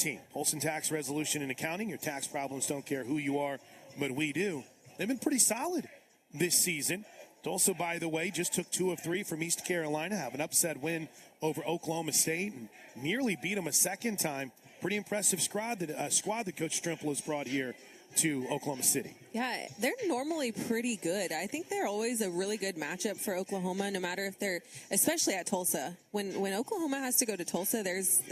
team. Tulsa Tax Resolution and Accounting. Your tax problems don't care who you are, but we do. They've been pretty solid this season. Tulsa, by the way, just took 2 of 3 from East Carolina, have an upset win over Oklahoma State, and nearly beat them a second time. Pretty impressive squad that Coach Strimple has brought here to Oklahoma City. Yeah, they're normally pretty good. I think they're always a really good matchup for Oklahoma, no matter if they're, especially at Tulsa. When Oklahoma has to go to Tulsa, it's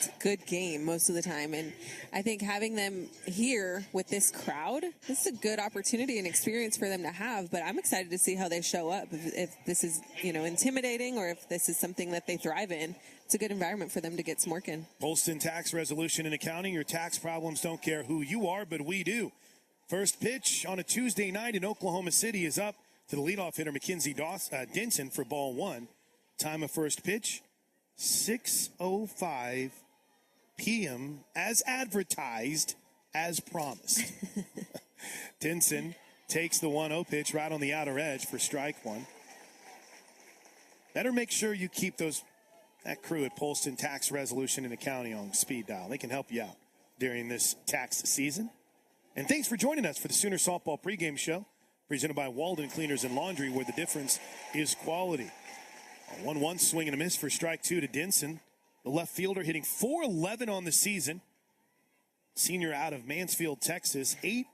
a good game most of the time. And I think having them here with this crowd, this is a good opportunity and experience for them to have. But I'm excited to see how they show up. If this is, intimidating, or if this is something that they thrive in. It's a good environment for them to get some work in. Holston Tax Resolution and Accounting. Your tax problems don't care who you are, but we do. First pitch on a Tuesday night in Oklahoma City is up to the leadoff hitter, Mackenzie Denson, for ball 1. Time of first pitch, 6:05 p.m. as advertised, as promised. Denson takes the 1-0 pitch right on the outer edge for strike 1. Better make sure you keep that crew at Polston Tax Resolution and Accounting on speed dial. They can help you out during this tax season. And thanks for joining us for the Sooner Softball pregame show, presented by Walden Cleaners and Laundry, where the difference is quality. A 1-1 swing and a miss for strike 2 to Denson. The left fielder hitting .411 on the season. Senior out of Mansfield, Texas. 8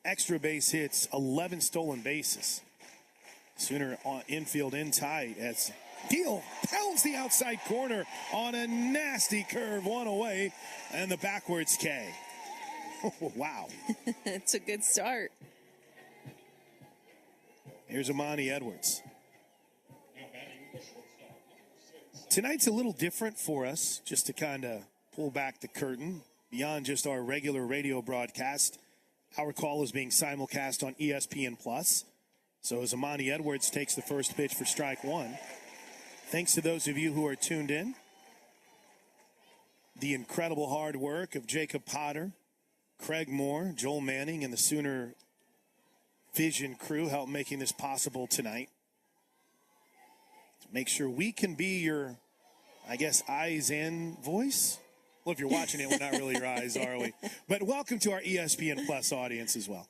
extra base hits, 11 stolen bases. Sooner on infield in tight as Deal pounds the outside corner on a nasty curve, 1 away, and the backwards K. Oh, wow. It's a good start. Here's Amani Edwards. Tonight's a little different for us, just to kind of pull back the curtain beyond just our regular radio broadcast. Our call is being simulcast on ESPN+. So as Amani Edwards takes the first pitch for strike 1, thanks to those of you who are tuned in, the incredible hard work of Jacob Potter, Craig Moore, Joel Manning, and the Sooner Vision crew helped making this possible tonight. To make sure we can be your, eyes and voice. Well, if you're watching it, we're not really your eyes, are we? But welcome to our ESPN Plus audience as well.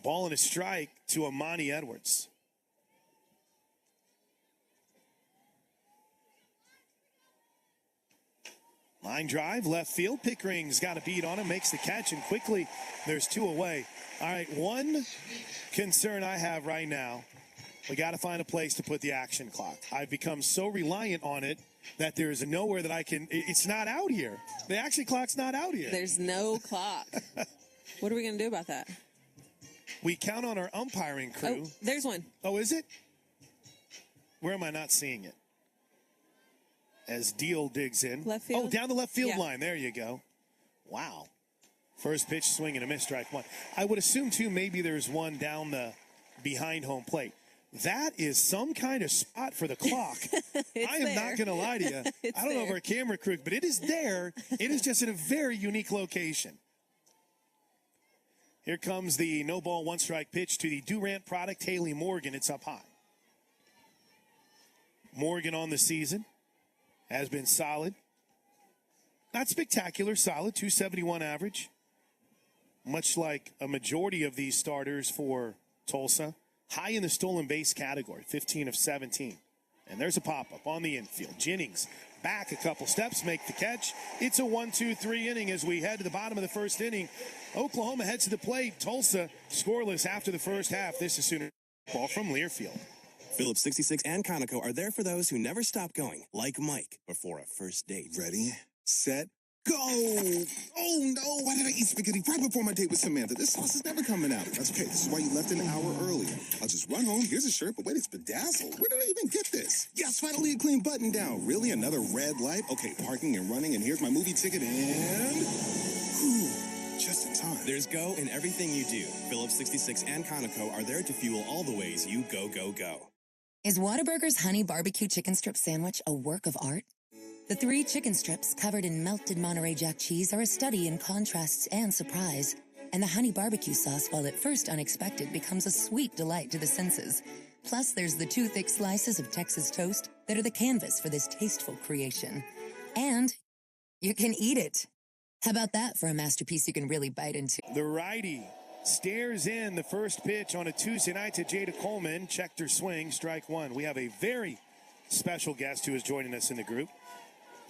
Ball and a strike to Amani Edwards. Line drive, left field. Pickering's got a beat on him, makes the catch, and quickly there's 2 away. All right, one concern I have right now, we got to find a place to put the action clock. I've become so reliant on it that there's nowhere that I can, it's not out here. The action clock's not out here. There's no clock. What are we going to do about that? We count on our umpiring crew. Oh, there's one. Oh, is it? Where am I not seeing it? As Deal digs in. Left field? Oh, down the left field line. There you go. Wow. First pitch, swing and a miss, strike 1. I would assume, too, maybe there's one down the behind home plate. That is some kind of spot for the clock. I am not going to lie to you. I don't know if our camera crew, but it is there. It is just in a very unique location. Here comes the no ball, 1 strike pitch to the Durant product, Haley Morgan. It's up high. Morgan on the season has been solid. Not spectacular, solid, 271 average. Much like a majority of these starters for Tulsa. High in the stolen base category, 15 of 17. And there's a pop-up on the infield. Jennings back a couple steps, make the catch. It's a 1-2-3 inning as we head to the bottom of the first inning. Oklahoma heads to the plate. Tulsa scoreless after the first half. This is Sooner ball from Learfield. Phillips 66 and Conoco are there for those who never stop going, like Mike, before a first date. Ready, set, go! Oh no, why did I eat spaghetti right before my date with Samantha? This sauce is never coming out. That's okay, this is why you left an hour earlier. I'll just run home, here's a shirt, but wait, it's bedazzled. Where did I even get this? Yes, finally a clean button down. Really, another red light? Okay, parking and running, and here's my movie ticket, and... Whew, just in time. There's go in everything you do. Phillips 66 and Conoco are there to fuel all the ways you go, go, go. Is Whataburger's honey barbecue chicken strip sandwich a work of art? The 3 chicken strips covered in melted Monterey Jack cheese are a study in contrasts and surprise. And the honey barbecue sauce, while at first unexpected, becomes a sweet delight to the senses. Plus, there's the 2 thick slices of Texas toast that are the canvas for this tasteful creation. And you can eat it. How about that for a masterpiece you can really bite into? The righty stares in the first pitch on a Tuesday night to Jada Coleman. Checked her swing, strike one. We have a very special guest who is joining us in the group.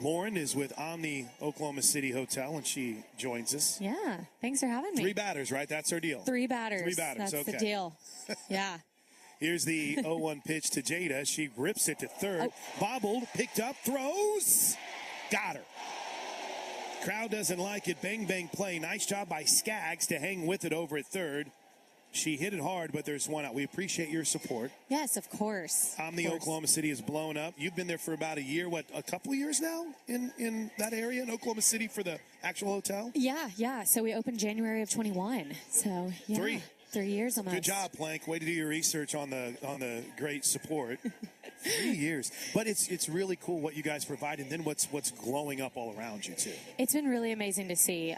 Lauren is with Omni Oklahoma City Hotel, and she joins us. Yeah, thanks for having me. 3 batters, right? That's our deal. 3 batters. 3 batters, That's okay. the deal. Yeah. Here's the 0-1 pitch to Jada. She rips it to third. Bobbled, picked up, throws. Got her. Crowd doesn't like it. Bang, bang play. Nice job by Skaggs to hang with it over at third. She hit it hard, but there's one out. We appreciate your support. Yes, of course. Omni Oklahoma City is blown up. You've been there for about a year, a couple of years now in that area in Oklahoma City for the actual hotel? Yeah. So we opened January of 21. So, yeah. 3 years almost. Good job, Plank. Way to do your research on the great support. 3 years. But it's really cool what you guys provide, and then what's glowing up all around you, too. It's been really amazing to see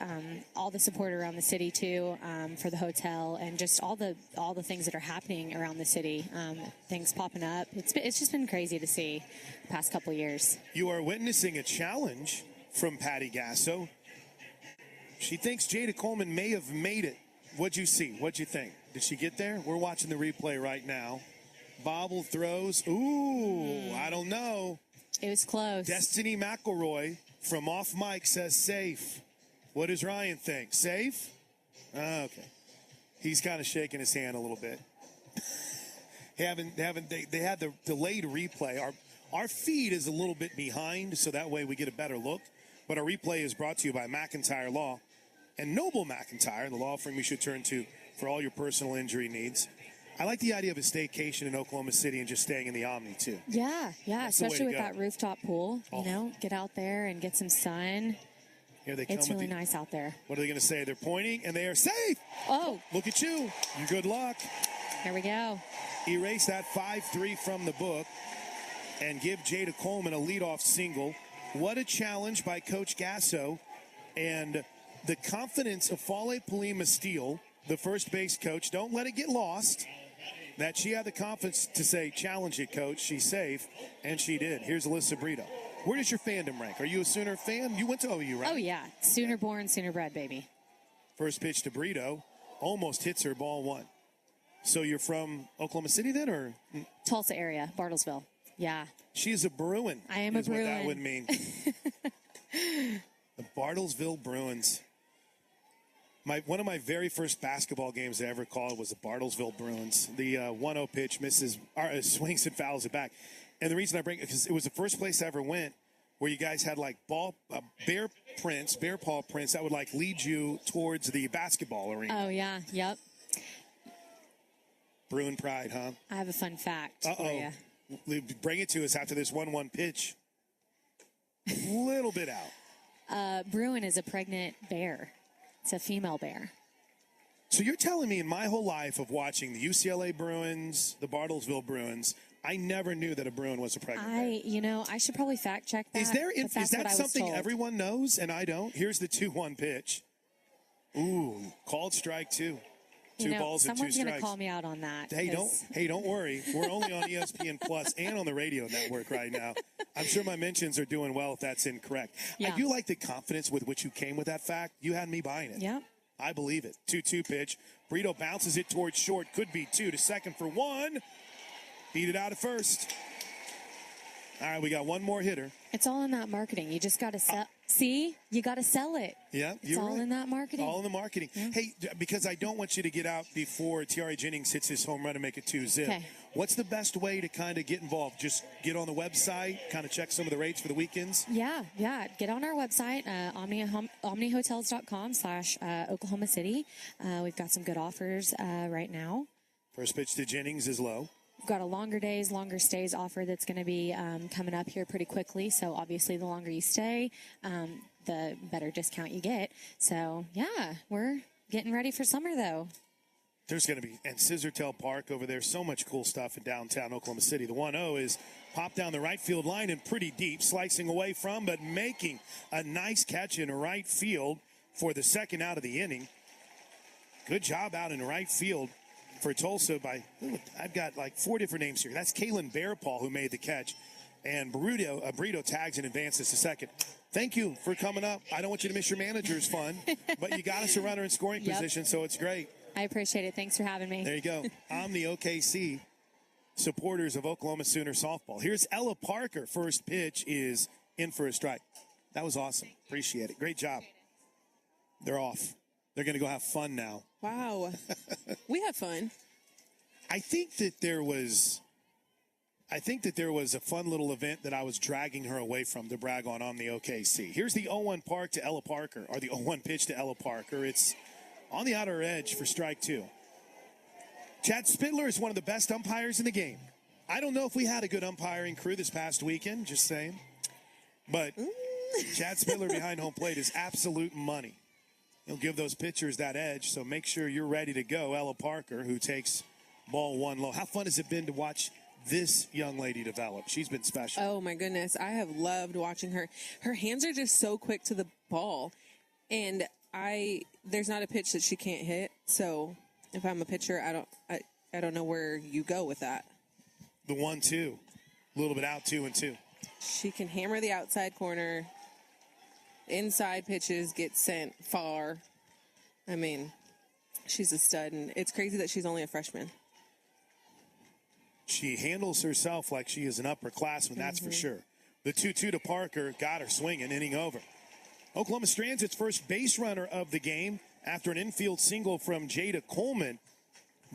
all the support around the city, too, for the hotel, and just all the things that are happening around the city, things popping up. It's just been crazy to see the past couple years. You are witnessing a challenge from Patty Gasso. She thinks Jada Coleman may have made it. What'd you see? What'd you think? Did she get there? We're watching the replay right now. Bobble throws. Ooh, I don't know. It was close. Destiny McElroy from off mic says safe. What does Ryan think? Safe? Okay. He's kind of shaking his hand a little bit. They had the delayed replay. Our feed is a little bit behind, so that way we get a better look. But our replay is brought to you by McIntyre Law. And Noble McIntyre, the law firm you should turn to for all your personal injury needs. I like the idea of a staycation in Oklahoma City and just staying in the Omni, too. Yeah, That's the way especially to with go. that rooftop pool. You know, get out there and get some sun. Here they come. It's really nice out there. What are they going to say? They're pointing, and they are safe. Oh, Look at you. Good luck. there we go. Erase that 5-3 from the book and give Jada Coleman a leadoff single. What a challenge by Coach Gasso. And the confidence of Fale Palima Steele, the first base coach, don't let it get lost, that she had the confidence to say, challenge it, Coach. She's safe, and she did. Here's Alyssa Brito. Where does your fandom rank? Are you a Sooner fan? You went to OU, right? Oh, yeah. Sooner born, sooner bred, baby. First pitch to Brito. Almost hits her, ball one. So you're from Oklahoma City then, or? Tulsa area, Bartlesville. Yeah. She's a Bruin. I am a is what that Bruin. would mean. The Bartlesville Bruins. One of my very first basketball games I ever called was the Bartlesville Bruins. The 1-0 pitch swings and fouls it back. And the reason I bring it, because it was the first place I ever went where you guys had like bear paw prints that would like lead you towards the basketball arena. Oh, yeah. Yep. Bruin pride, huh? I have a fun fact for you. Bring it to us after this 1-1 pitch. Little bit out. Bruin is a pregnant bear. It's a female bear. So you're telling me in my whole life of watching the UCLA Bruins, the Bartlesville Bruins, I never knew that a Bruin was a pregnant bear. I should probably fact check that. Is that something everyone knows and I don't? Here's the 2-1 pitch. Ooh, called strike two. Two balls and 2 strikes. Someone's going to call me out on that. Hey, don't worry. We're only on ESPN Plus and on the radio network right now. I'm sure my mentions are doing well if that's incorrect. Yeah. I do like the confidence with which you came with that fact. You had me buying it. Yep. I believe it. 2-2 pitch. Brito bounces it towards short. Could be 2 to second for 1. Beat it out at first. All right, we got one more hitter. It's all in that marketing. You just got to sell. See? You got to sell it. Yeah, It's all in that marketing. All in the marketing. Yeah. Hey, because I don't want you to get out before Tiare Jennings hits his home run and make it 2-zip. Okay. What's the best way to kind of get involved? Just get on the website, kind of check some of the rates for the weekends? Yeah. Get on our website, omnihotels.com/Oklahoma City. We've got some good offers right now. First pitch to Jennings is low. We've got a longer days, longer stays offer that's going to be coming up here pretty quickly. So obviously the longer you stay, the better discount you get. So, yeah, we're getting ready for summer, though. There's going to be, and Scissortail Park over there, so much cool stuff in downtown Oklahoma City. The 1-0 is popped down the right field line and pretty deep, slicing away from, but making a nice catch in right field for the second out of the inning. Good job out in right field for Tulsa by, I've got like 4 different names here. That's Kaylin Bearpaw who made the catch. And Burrito tags and advances to second. Thank you for coming up. I don't want you to miss your manager's fun, but you got us a runner in scoring position, so it's great. I appreciate it. Thanks for having me. There you go. I'm the OKC supporters of Oklahoma Sooner softball. Here's Ella Parker. First pitch is in for a strike. That was awesome. Appreciate it. Great job. They're off. They're going to go have fun now. Wow. We have fun. I think that there was a fun little event that I was dragging her away from to brag on the OKC. Here's the 0-1 park to Ella Parker, or the 0-1 pitch to Ella Parker. It's on the outer edge for strike two. Chad Spindler is one of the best umpires in the game. I don't know if we had a good umpiring crew this past weekend, just saying. But Chad Spindler behind home plate is absolute money. He'll give those pitchers that edge, so make sure you're ready to go. Ella Parker, who takes ball one low. How fun has it been to watch this young lady develop? She's been special. Oh, my goodness. I have loved watching her. Her hands are just so quick to the ball. And there's not a pitch that she can't hit. So if I'm a pitcher, I don't know where you go with that. The 1-2. A little bit out, 2-2. She can hammer the outside corner. Inside pitches get sent far. I mean, she's a stud. And it's crazy that she's only a freshman. She handles herself like she is an upperclassman, that's for sure. The 2-2 to Parker got her swinging, inning over. Oklahoma strands its first base runner of the game after an infield single from Jada Coleman.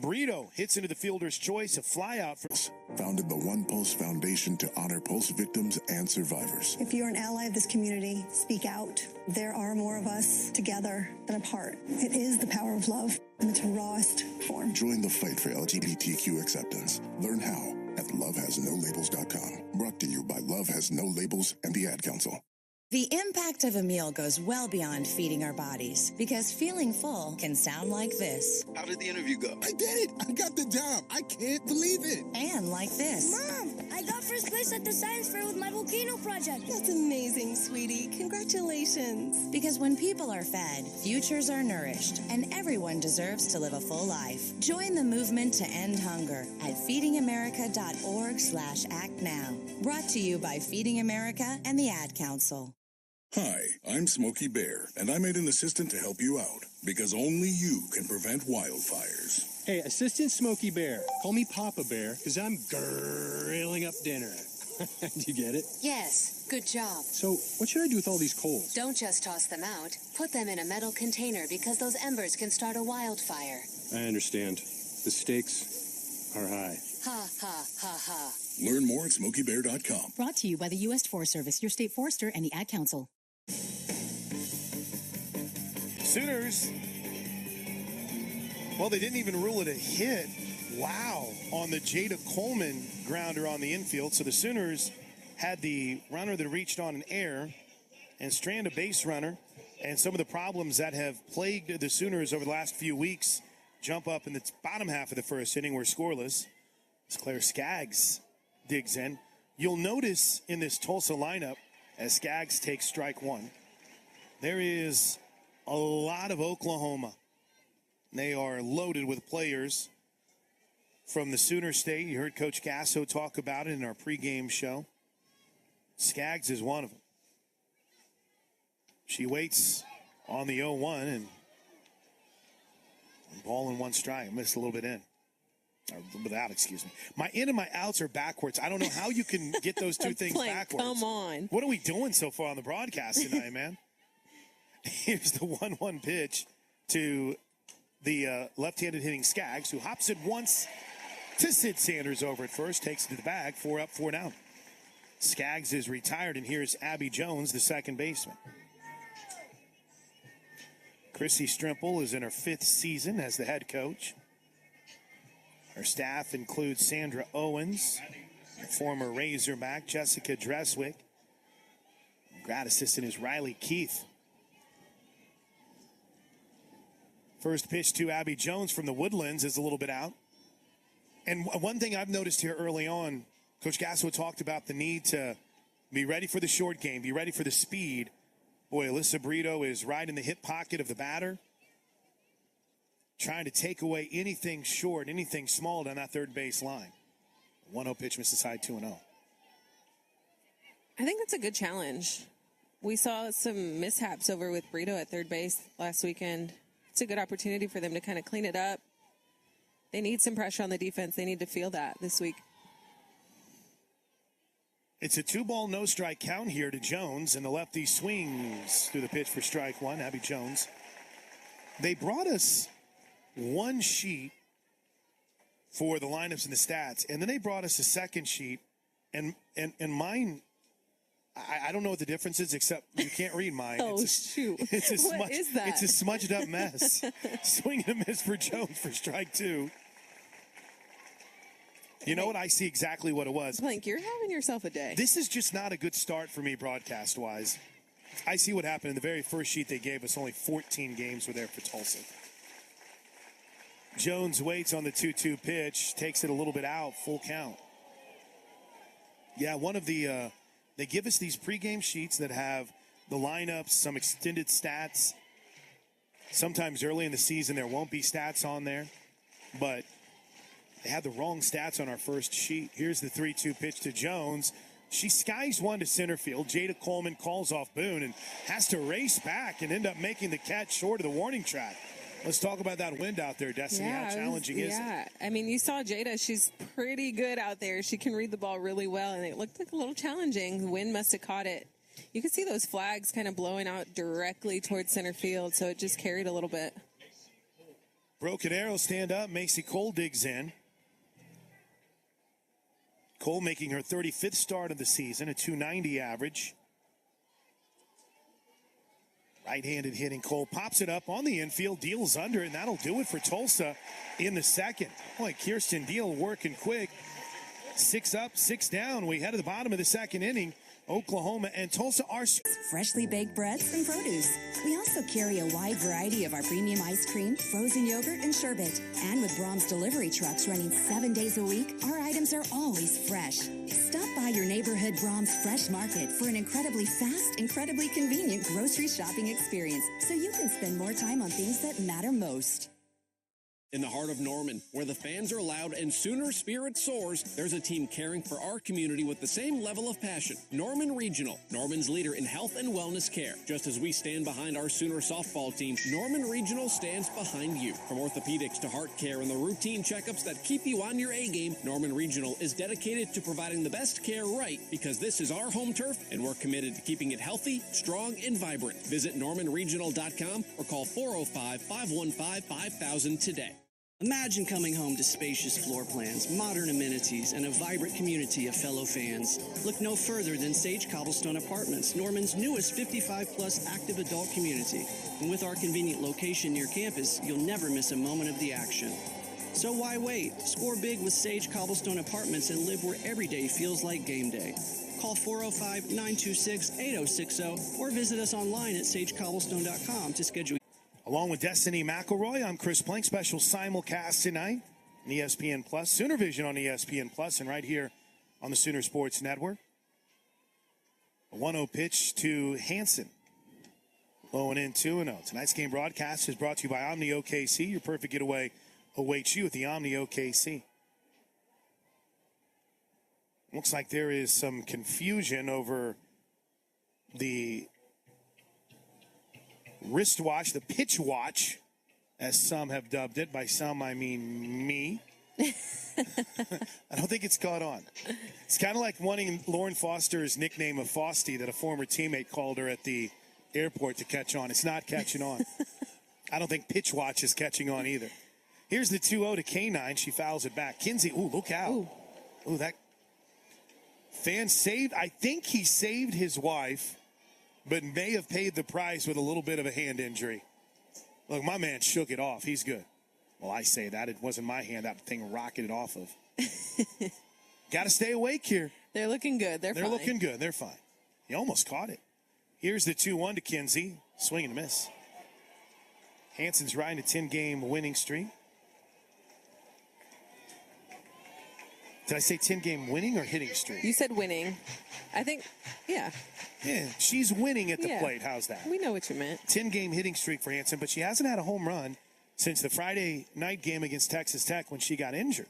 Burrito hits into the fielder's choice, a flyout from... Founded the One Pulse Foundation to honor Pulse victims and survivors. If you're an ally of this community, speak out. There are more of us together than apart. It is the power of love in its rawest form. Join the fight for LGBTQ acceptance. Learn how at lovehasnolabels.com. Brought to you by Love Has No Labels and the Ad Council. The impact of a meal goes well beyond feeding our bodies, because feeling full can sound like this. How did the interview go? I did it. I got the job. I can't believe it. And like this. Mom, I got first place at the science fair with my volcano project. That's amazing, sweetie. Congratulations. Because when people are fed, futures are nourished, and everyone deserves to live a full life. Join the movement to end hunger at feedingamerica.org/act now. Brought to you by Feeding America and the Ad Council. Hi, I'm Smokey Bear, and I'm made an assistant to help you out, because only you can prevent wildfires. Hey, Assistant Smokey Bear. Call me Papa Bear, because I'm grilling up dinner. Do you get it? Yes, good job. So, what should I do with all these coals? Don't just toss them out. Put them in a metal container, because those embers can start a wildfire. I understand. The stakes are high. Ha, ha, ha, ha. Learn more at SmokeyBear.com. Brought to you by the U.S. Forest Service, your state forester, and the Ad Council. Sooners, well, they didn't even rule it a hit. Wow, on the Jada Coleman grounder on the infield. So the Sooners had the runner that reached on an error and strand a base runner. And some of the problems that have plagued the Sooners over the last few weeks jump up in the bottom half of the first inning were scoreless. As Claire Skaggs digs in. You'll notice in this Tulsa lineup, as Skaggs takes strike one, there is a lot of Oklahoma. They are loaded with players from the Sooner State. You heard Coach Gasso talk about it in our pregame show. Skaggs is one of them. She waits on the 0-1 and ball in one strike. Missed a little bit in. Or without, excuse me. My in and my outs are backwards. I don't know how you can get those two things backwards. Come on. What are we doing so far on the broadcast tonight, man? Here's the 1-1 pitch to the left-handed hitting Skaggs, who hops it once to Sid Sanders over at first, takes it to the bag, 4 up, 4 down. Skaggs is retired, and here's Abby Jones, the second baseman. Chrissy Strimple is in her 5th season as the head coach. Her staff includes Sandra Owens, former Razorback, Jessica Dreswick. Grad assistant is Riley Keith. First pitch to Abby Jones from the Woodlands is a little bit out. And one thing I've noticed here early on, Coach Gasso talked about the need to be ready for the short game, be ready for the speed. Boy, Alyssa Brito is right in the hip pocket of the batter, trying to take away anything short, anything small down that third base line. 1-0 pitch misses high, 2-0. I think that's a good challenge. We saw some mishaps over with Brito at third base last weekend. It's a good opportunity for them to kind of clean it up. They need some pressure on the defense. They need to feel that this week. It's a 2-ball, no strike count here to Jones, and the lefty swings through the pitch for strike one. Abby Jones. They brought us one sheet for the lineups and the stats, and then they brought us a second sheet, and mine, I don't know what the difference is, except you can't read mine. Shoot. What is that? It's a smudged up mess. Swing and a miss for Jones for strike two. You know what? I see exactly what it was. Blink, you're having yourself a day. This is just not a good start for me broadcast-wise. I see what happened in the very first sheet they gave us. Only 14 games were there for Tulsa. Jones waits on the 2-2 pitch, takes it a little bit out, full count. Yeah, one of the, they give us these pregame sheets that have the lineups, some extended stats. Sometimes early in the season there won't be stats on there, but they had the wrong stats on our first sheet. Here's the 3-2 pitch to Jones. She skies one to center field. Jada Coleman calls off Boone and has to race back and end up making the catch short of the warning track. Let's talk about that wind out there, Destiny. How challenging is it? Yeah, I mean, you saw Jada. She's pretty good out there. She can read the ball really well, and it looked like a little challenging. The wind must have caught it. You could see those flags kind of blowing out directly towards center field, so it just carried a little bit. Broken arrow stand up. Macy Cole digs in. Cole making her 35th start of the season, a .290 average. Right-handed hitting. Cole pops it up on the infield, deals under, and that'll do it for Tulsa in the second. Boy, Kirsten Deal working quick. 6 up, 6 down. We head to the bottom of the second inning. Oklahoma and Tulsa are freshly baked breads and produce. We also carry a wide variety of our premium ice cream, frozen yogurt, and sherbet. And with Brahms delivery trucks running 7 days a week, our items are always fresh. Stop by your neighborhood Brahms Fresh Market for an incredibly fast, incredibly convenient grocery shopping experience so you can spend more time on things that matter most. In the heart of Norman, where the fans are loud and Sooner spirit soars, there's a team caring for our community with the same level of passion. Norman Regional, Norman's leader in health and wellness care. Just as we stand behind our Sooner softball team, Norman Regional stands behind you. From orthopedics to heart care and the routine checkups that keep you on your A-game, Norman Regional is dedicated to providing the best care right because this is our home turf and we're committed to keeping it healthy, strong, and vibrant. Visit normanregional.com or call 405-515-5000 today. Imagine coming home to spacious floor plans, modern amenities, and a vibrant community of fellow fans. Look no further than Sage Cobblestone Apartments, Norman's newest 55-plus active adult community. And with our convenient location near campus, you'll never miss a moment of the action. So why wait? Score big with Sage Cobblestone Apartments and live where every day feels like game day. Call 405-926-8060 or visit us online at sagecobblestone.com to schedule. Along with Destiny McElroy, I'm Chris Plank. Special simulcast tonight on ESPN Plus, Sooner Vision on ESPN Plus, and right here on the Sooner Sports Network. A 1-0 pitch to Hansen. Low and in 2-0. Tonight's game broadcast is brought to you by Omni OKC. Your perfect getaway awaits you at the Omni OKC. Looks like there is some confusion over the wristwatch, the pitch watch, as some have dubbed it. By some, I mean me. I don't think it's caught on. It's kind of like wanting Lauren Foster's nickname of Fosty that a former teammate called her at the airport to catch on. It's not catching on. I don't think pitch watch is catching on either. Here's the 2-0 to K9. She fouls it back. Kinsey, ooh, look out. Ooh, that fan saved. I think he saved his wife, but may have paid the price with a little bit of a hand injury. Look, my man shook it off. He's good. Well, I say that. It wasn't my hand that thing rocketed off of. Got to stay awake here. They're looking good. They're fine. They're looking good. They're fine. He almost caught it. Here's the 2-1 to Kinsey. Swing and a miss. Hansen's riding a 10-game winning streak. Did I say 10-game winning or hitting streak? You said winning. I think, yeah. Yeah, she's winning at the plate. How's that? We know what you meant. 10-game hitting streak for Hansen, but she hasn't had a home run since the Friday night game against Texas Tech when she got injured.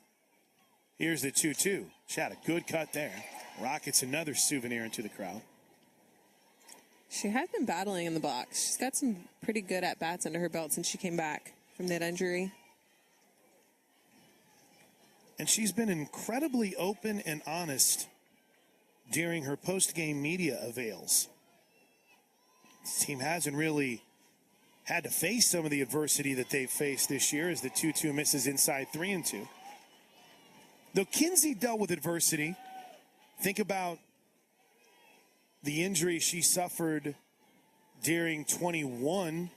Here's the 2-2. She had a good cut there. rockets another souvenir into the crowd. She has been battling in the box. She's got some pretty good at-bats under her belt since she came back from that injury. And she's been incredibly open and honest during her post-game media avails. This team hasn't really had to face some of the adversity that they've faced this year as the 2-2 misses inside 3-2. Though Kinsey dealt with adversity, think about the injury she suffered during 21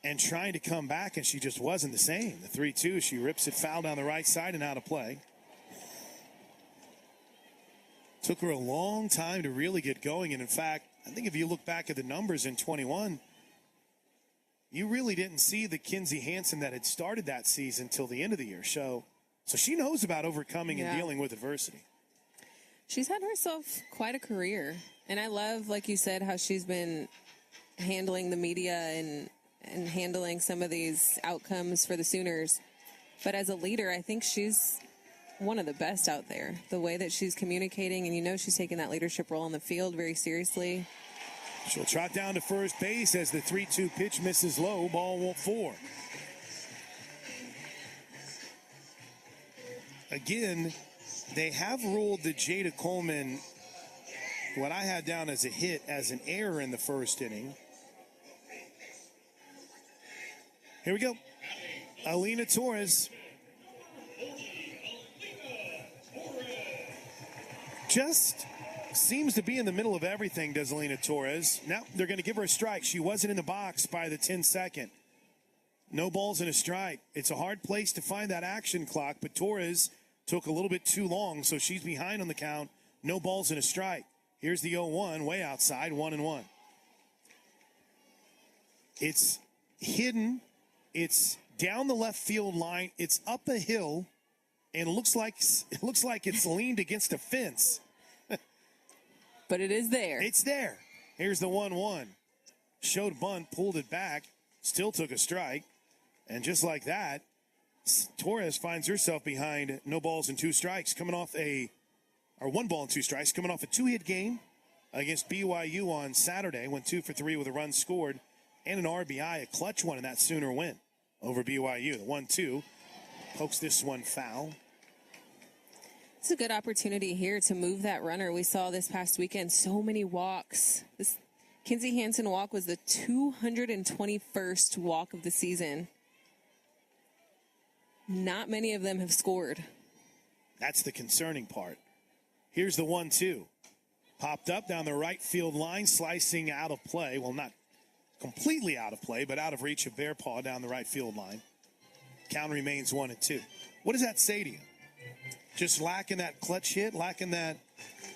and trying to come back, and she just wasn't the same. The 3-2, she rips it foul down the right side and out of play. Took her a long time to really get going, and in fact, I think if you look back at the numbers in 21, you really didn't see the Kinsey Hansen that had started that season till the end of the year. So she knows about overcoming and dealing with adversity. She's had herself quite a career. And I love, like you said, how she's been handling the media and handling some of these outcomes for the Sooners. But as a leader, I think she's one of the best out there. The way that she's communicating, and you know she's taking that leadership role on the field very seriously. She'll trot down to first base as the 3-2 pitch misses low. Ball 4. Again, they have ruled the Jada Coleman, what I had down as a hit, as an error in the first inning. Here we go. Alina Torres. Just seems to be in the middle of everything, does Alina Torres. Now they're going to give her a strike. She wasn't in the box by the 10-second. No balls and a strike. It's a hard place to find that action clock, but Torres took a little bit too long, so she's behind on the count. No balls and a strike. Here's the 0-1, way outside, 1-1. It's hidden. It's down the left field line. It's up a hill, and it looks like it's leaned against a fence. But it is there. It's there. Here's the 1-1. Showed bunt, pulled it back, still took a strike. And just like that, Torres finds herself behind no balls and 2 strikes, coming off or 1 ball and 2 strikes, coming off a 2-hit game against BYU on Saturday. Went 2 for 3 with a run scored and an RBI, a clutch one in that Sooner win over BYU. The 1-2 pokes this one foul. It's a good opportunity here to move that runner. We saw this past weekend so many walks. This Kinsey Hansen walk was the 221st walk of the season. Not many of them have scored. That's the concerning part. Here's the 1-2. Popped up down the right field line, slicing out of play. Well, not completely out of play, but out of reach of Bearpaw down the right field line. Count remains 1-2. What does that say to you? Just lacking that clutch hit, lacking that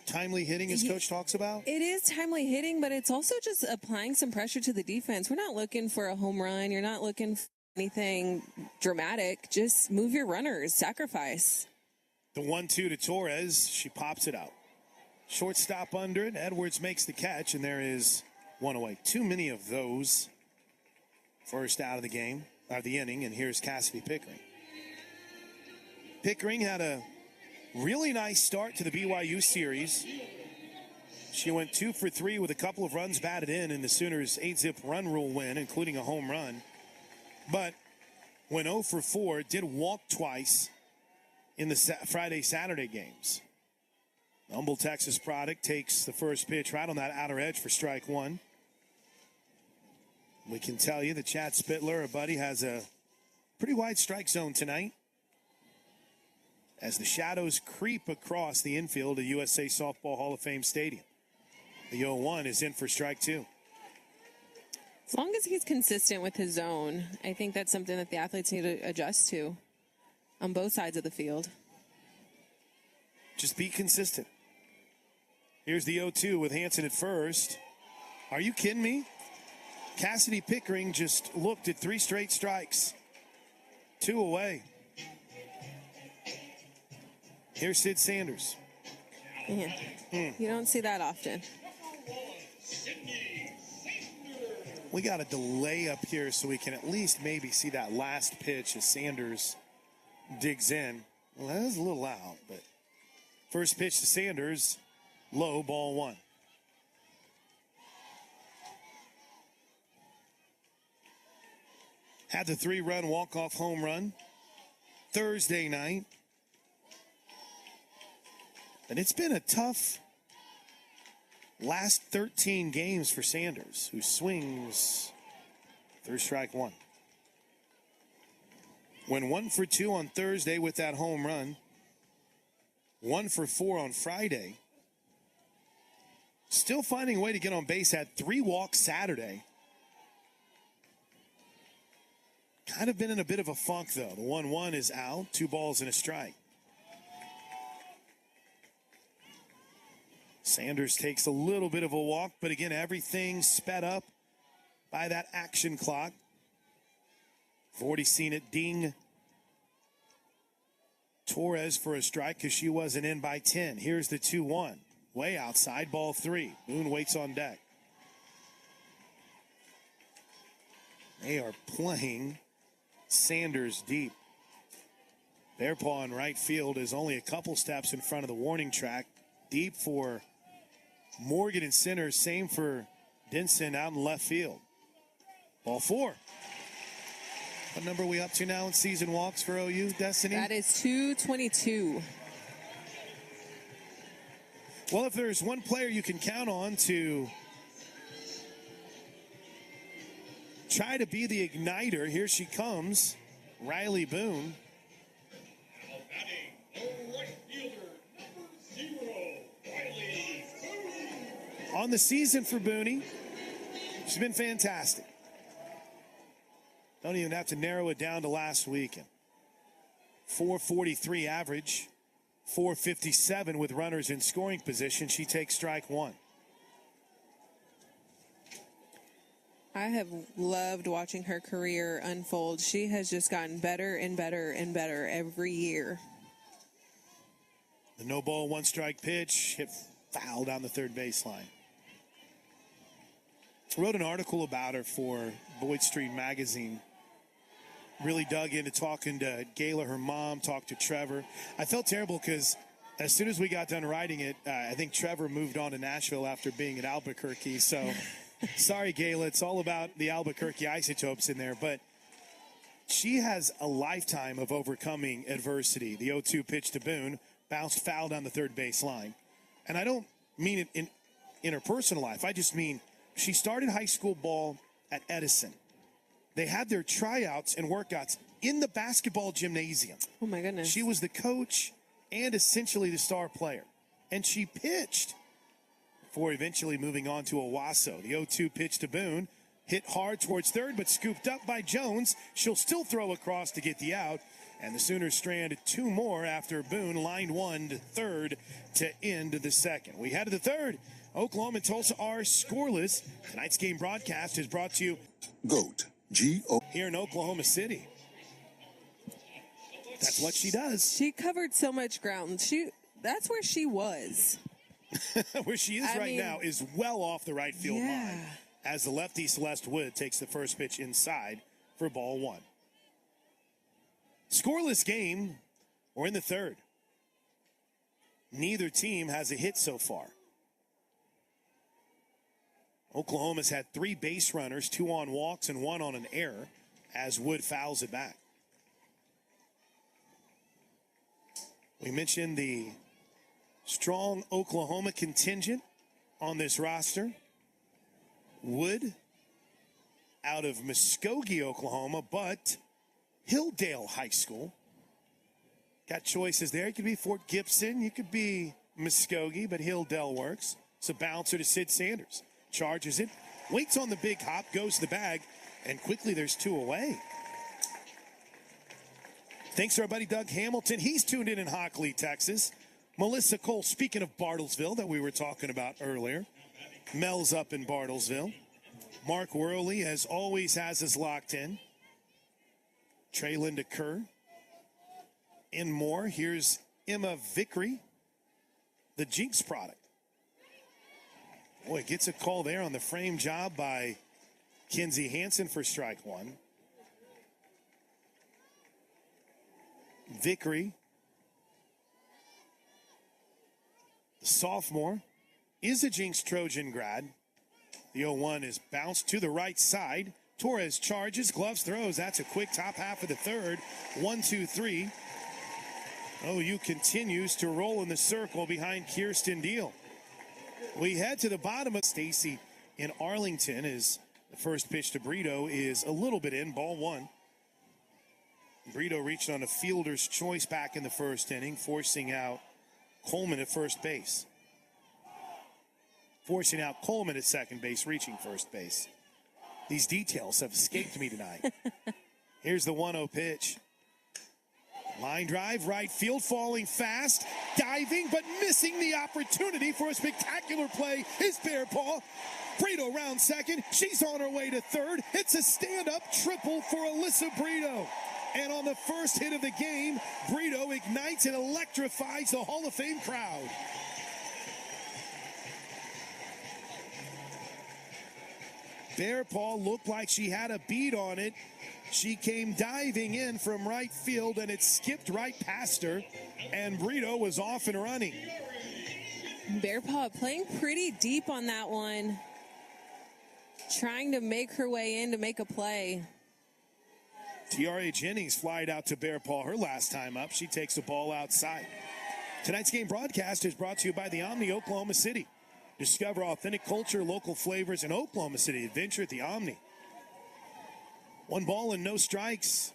timely hitting as Coach talks about? It is timely hitting, but it's also just applying some pressure to the defense. We're not looking for a home run. You're not looking for anything dramatic. Just move your runners, sacrifice. The 1-2 to Torres. She pops it out. Shortstop under it. Edwards makes the catch, and there is one away. Too many of those. First out of the game, out of the inning, and here's Cassidy Pickering. Pickering had a really nice start to the BYU series. She went 2 for 3 with a couple of runs batted in the Sooners' 8-zip run rule win, including a home run. But went 0 for 4, did walk twice in the Friday-Saturday games. The Humble, Texas product takes the first pitch right on that outer edge for strike 1. We can tell you that Chad Spittler, our buddy, has a pretty wide strike zone tonight as the shadows creep across the infield of USA Softball Hall of Fame Stadium. The 0-1 is in for strike 2. As long as he's consistent with his zone, I think that's something that the athletes need to adjust to on both sides of the field. Just be consistent. Here's the 0-2 with Hansen at first. Are you kidding me? Cassidy Pickering just looked at 3 straight strikes. 2 away. Here's Sid Sanders. Man, you don't see that often. We got a delay up here so we can at least maybe see that last pitch as Sanders digs in. Well, that was a little loud, but First pitch to Sanders, low, ball one. Had the 3-run walk-off home run Thursday night. And it's been a tough last 13 games for Sanders, who swings through strike one. Went 1 for 2 on Thursday with that home run. 1 for 4 on Friday. Still finding a way to get on base. Had 3 walks Saturday. Kind of been in a bit of a funk, though. The 1-1 is out. 2 balls and a strike. Sanders takes a little bit of a walk, but again, everything sped up by that action clock. I've already seen it ding Torres for a strike because she wasn't in by 10. Here's the 2-1. Way outside, ball 3. Boone waits on deck. They are playing Sanders deep. Their paw in right field is only a couple steps in front of the warning track. Deep for Morgan and center. Same for Denson out in left field. Ball 4. What number are we up to now in season walks for OU, Destiny? That is 222. Well, if there's one player you can count on to try to be the igniter, here she comes, Riley Boone. On the season for Booney, she's been fantastic. Don't even have to narrow it down to last weekend. 443 average, 457 with runners in scoring position. She takes strike one. I have loved watching her career unfold. She has just gotten better and better and better every year. The no ball, 1 strike pitch, hit foul down the third baseline. Wrote an article about her for Boyd Street Magazine. Really dug into talking to Gayla, her mom, talked to Trevor. I felt terrible because as soon as we got done writing it, I think Trevor moved on to Nashville after being at Albuquerque. So sorry, Gayla, it's all about the Albuquerque Isotopes in there. But she has a lifetime of overcoming adversity. The 0-2 pitch to Boone, bounced foul down the third baseline. And I don't mean it in her personal life. I just mean she started high school ball at Edison. They had their tryouts and workouts in the basketball gymnasium. Oh, my goodness. She was the coach and essentially the star player. And she pitched before eventually moving on to Owasso. The 0-2 pitch to Boone, hit hard towards third, but scooped up by Jones. She'll still throw across to get the out. And the Sooners strand 2 more after Boone lined 1 to third to end the second. We head to the third. Oklahoma and Tulsa are scoreless. Tonight's game broadcast is brought to you GOAT, G-O, here in Oklahoma City. That's what she does. She covered so much ground. That's where she was. Where she is now is well off the right field line. As the lefty Celeste Wood takes the first pitch inside for ball 1. Scoreless game. We're in the third. Neither team has a hit so far. Oklahoma's had 3 base runners, 2 on walks and 1 on an error as Wood fouls it back. We mentioned the strong Oklahoma contingent on this roster. Wood out of Muskogee, Oklahoma, but Hilldale High School. Got choices there. You could be Fort Gibson. You could be Muskogee, but Hilldale works. It's a bouncer to Sid Sanders. Charges it, waits on the big hop, goes to the bag, and quickly there's 2 away. Thanks to our buddy Doug Hamilton. He's tuned in Hockley, Texas. Melissa Cole, speaking of Bartlesville that we were talking about earlier. Mel's up in Bartlesville. Mark Worley, as always, has us locked in. Trey Linda Kerr. And more. Here's Emma Vickery, the Jinx product. Boy, gets a call there on the frame job by Kinsey Hansen for strike 1. Vickery The sophomore is a Jinx Trojan grad. The 0-1 is bounced to the right side. Torres charges, gloves, throws. That's a quick top half of the third. 1-2-3. OU continues to roll in the circle behind Kirsten Deal. We head to the bottom of Stacy in Arlington as the first pitch to Brito is a little bit in, ball one. Brito reached on a fielder's choice back in the first inning, forcing out Coleman at first base. Forcing out Coleman at second base, reaching first base. These details have escaped me tonight. Here's the 1-0 pitch. Line drive, right field, falling fast, diving, but missing the opportunity for a spectacular play is Bearpaw. Brito round second. She's on her way to third. It's a stand-up triple for Alyssa Brito. And on the first hit of the game, Brito ignites and electrifies the Hall of Fame crowd. Bearpaw looked like she had a beat on it. She came diving in from right field, and it skipped right past her, and Brito was off and running. Bearpaw playing pretty deep on that one. Trying to make her way in to make a play. T.R.A. Jennings flied out to Bearpaw her last time up. She takes the ball outside. Tonight's game broadcast is brought to you by the Omni Oklahoma City. Discover authentic culture, local flavors, and Oklahoma City adventure at the Omni. 1 ball and no strikes.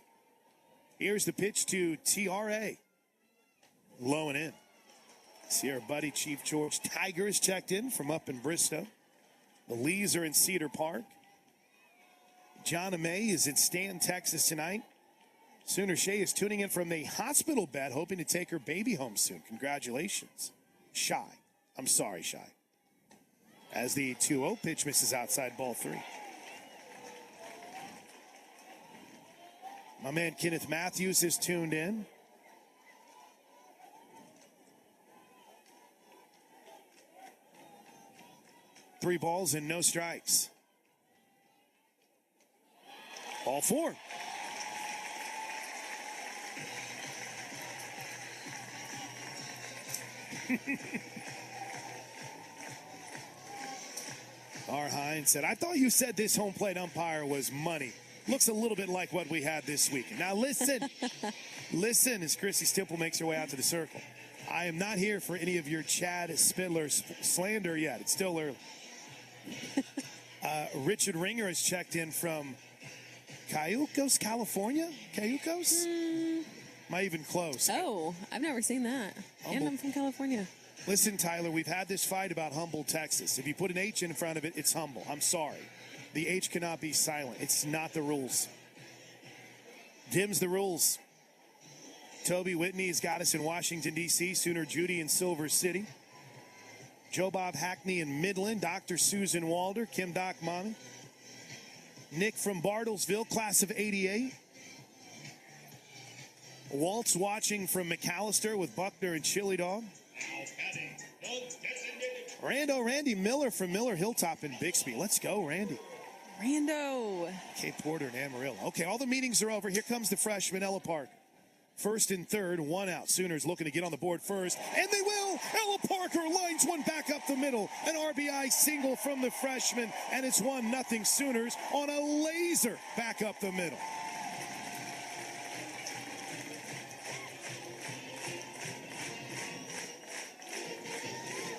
Here's the pitch to T.R.A. Low and in. See our buddy Chief George Tiger is checked in from up in Bristow. The Lees are in Cedar Park. John May is in Stanton, Texas tonight. Sooner Shea is tuning in from a hospital bed, hoping to take her baby home soon. Congratulations. I'm sorry, Shy. As the 2-0 pitch misses outside, ball 3. My man Kenneth Matthews is tuned in. Three balls and no strikes. Ball 4. R. Hines said, I thought you said this home plate umpire was money. Looks a little bit like what we had this weekend. Now listen, listen as Chrissy Stimple makes her way out to the circle. I am not here for any of your Chad Spindler slander yet. It's still early. Richard Ringer has checked in from Cayucos, California? Cayucos? Am I even close? Oh, I've never seen that. And I'm from California. Listen, Tyler, we've had this fight about Humble, Texas. If you put an H in front of it, it's Humble. I'm sorry. The H cannot be silent. It's not the rules. Dim's the rules. Toby Whitney's got us in Washington, D.C., Sooner Judy in Silver City. Joe Bob Hackney in Midland, Dr. Susan Walder, Kim Doc Mommy. Nick from Bartlesville, class of 88. Walt's watching from McAllister with Buckner and Chili Dog. Randy Miller from Miller Hilltop in Bixby. Let's go, Randy. Rando. Cape Porter and Amarillo. Okay, all the meetings are over. Here comes the freshman, Ella Parker. First and third, 1 out. Sooners looking to get on the board first, and they will. Ella Parker lines one back up the middle. An RBI single from the freshman, and it's 1-0 Sooners on a laser back up the middle.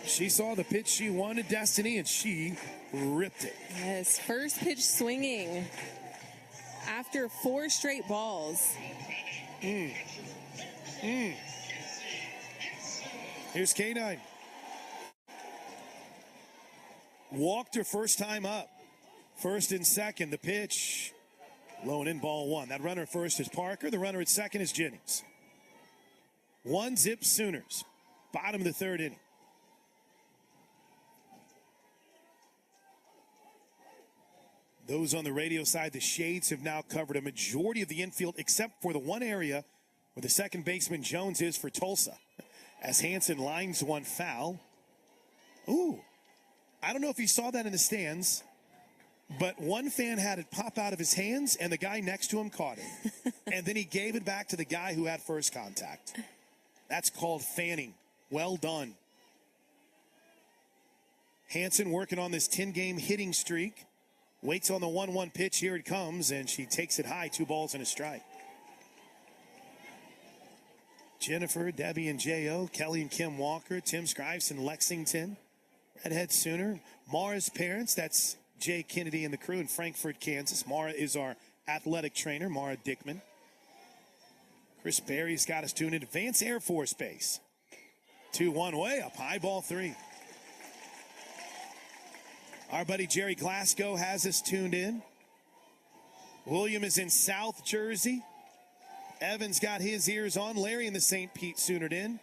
She saw the pitch she wanted, Destiny, and she ripped it. Yes, first pitch swinging after 4 straight balls. Here's K9. Walked her first time up. First and second, the pitch. Low and in, ball 1. That runner at first is Parker. The runner at second is Jennings. 1-0 Sooners. Bottom of the third inning. Those on the radio side, the Shades have now covered a majority of the infield except for the one area where the second baseman Jones is for Tulsa. As Hansen lines one foul. Ooh, I don't know if you saw that in the stands, but one fan had it pop out of his hands and the guy next to him caught it. And then he gave it back to the guy who had first contact. That's called fanning. Well done. Hansen working on this 10-game hitting streak. Waits on the 1-1 pitch. Here it comes, and she takes it high. 2 balls and a strike. Jennifer, Debbie, and J.O., Kelly and Kim Walker, Tim Scrives in Lexington, Redhead Sooner. Mara's parents, that's Jay Kennedy and the crew in Frankfort, Kansas. Mara is our athletic trainer, Mara Dickman. Chris Berry's got us tuned in. Vance Air Force Base. 2-1 way up high, ball 3. Our buddy Jerry Glasgow has us tuned in. William is in South Jersey. Evan's got his ears on. Larry in the St. Pete Soonered in.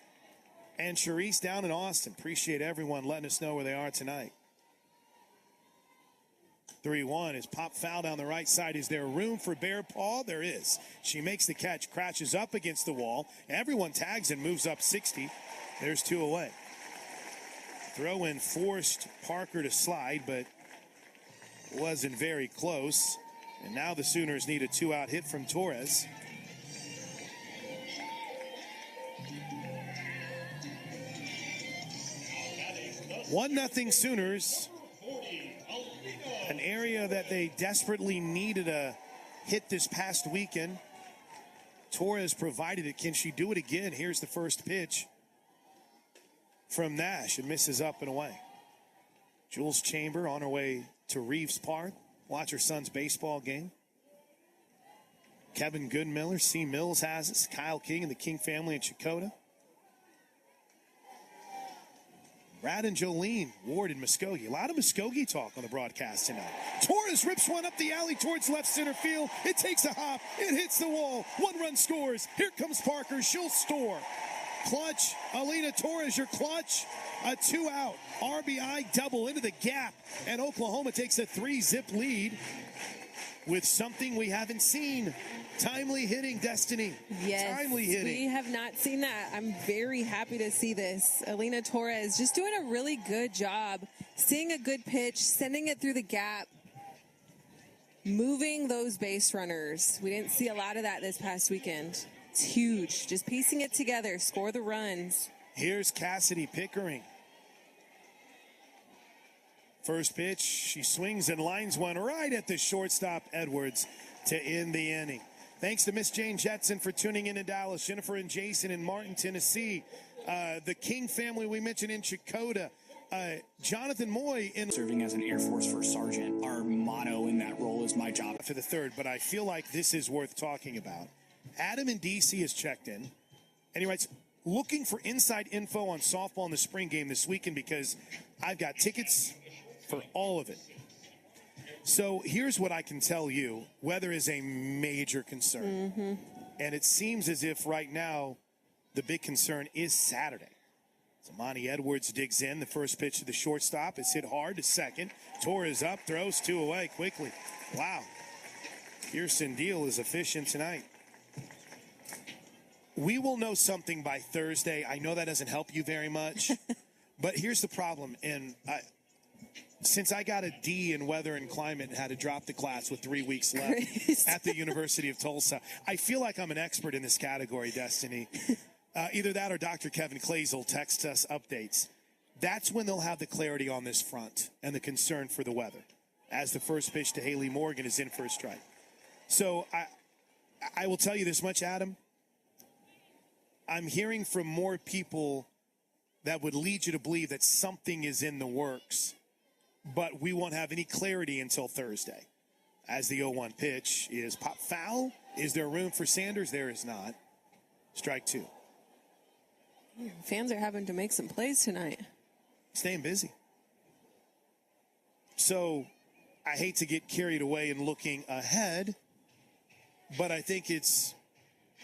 And Charisse down in Austin. Appreciate everyone letting us know where they are tonight. 3-1 is pop foul down the right side. Is there room for Bear Paw? There is. She makes the catch, crashes up against the wall. Everyone tags and moves up 60. There's 2 away. Throw in forced Parker to slide, but wasn't very close. And now the Sooners need a 2-out hit from Torres. 1-0 Sooners. An area that they desperately needed a hit this past weekend. Torres provided it. Can she do it again? Here's the first pitch from Nash. It misses up and away. Jules Chamber on her way to Reeves Park. Watch her son's baseball game. Kevin Goodmiller, C. Mills has us. Kyle King and the King family in Chakotah. Brad and Jolene, Ward and Muskogee. A lot of Muskogee talk on the broadcast tonight. Torres rips one up the alley towards left center field. It takes a hop. It hits the wall. 1 run scores. Here comes Parker. She'll store. Clutch. Alina Torres, your clutch. A 2-out RBI double into the gap. And Oklahoma takes a 3-zip lead with something we haven't seen. Timely hitting, Destiny. Yes, timely hitting. We have not seen that. I'm very happy to see this. Alina Torres just doing a really good job, seeing a good pitch, sending it through the gap, moving those base runners. We didn't see a lot of that this past weekend. It's huge. Just piecing it together, score the runs. Here's Cassidy Pickering. First pitch, she swings and lines one right at the shortstop, Edwards, to end the inning. Thanks to Miss Jane Jetson for tuning in Dallas. Jennifer and Jason in Martin, Tennessee. The King family we mentioned in Chakotah. Jonathan Moy in serving as an Air Force First Sergeant. Our motto in that role is my job. For the third, but I feel like this is worth talking about. Adam in DC has checked in, and he writes, looking for inside info on softball in the spring game this weekend because I've got tickets for all of it. So here's what I can tell you. Weather is a major concern. Mm-hmm. And it seems as if right now the big concern is Saturday. So Monty Edwards digs in. The first pitch to the shortstop is hit hard to second. Torres up, throws 2 away quickly. Wow. Kirsten Deal is efficient tonight. We will know something by Thursday. I know that doesn't help you very much. But here's the problem. And since I got a D in weather and climate and had to drop the class with 3 weeks left at the University of Tulsa, I feel like I'm an expert in this category, Destiny. Either that or Dr. Kevin Clazel texts us updates. That's when they'll have the clarity on this front and the concern for the weather, as the first pitch to Haley Morgan is in for a strike. So I will tell you this much, Adam. I'm hearing from more people that would lead you to believe that something is in the works, but we won't have any clarity until Thursday. As the 0-1 pitch is pop foul. Is there room for Sanders? There is not. Strike 2. Fans are having to make some plays tonight. Staying busy. So I hate to get carried away in looking ahead, but I think it's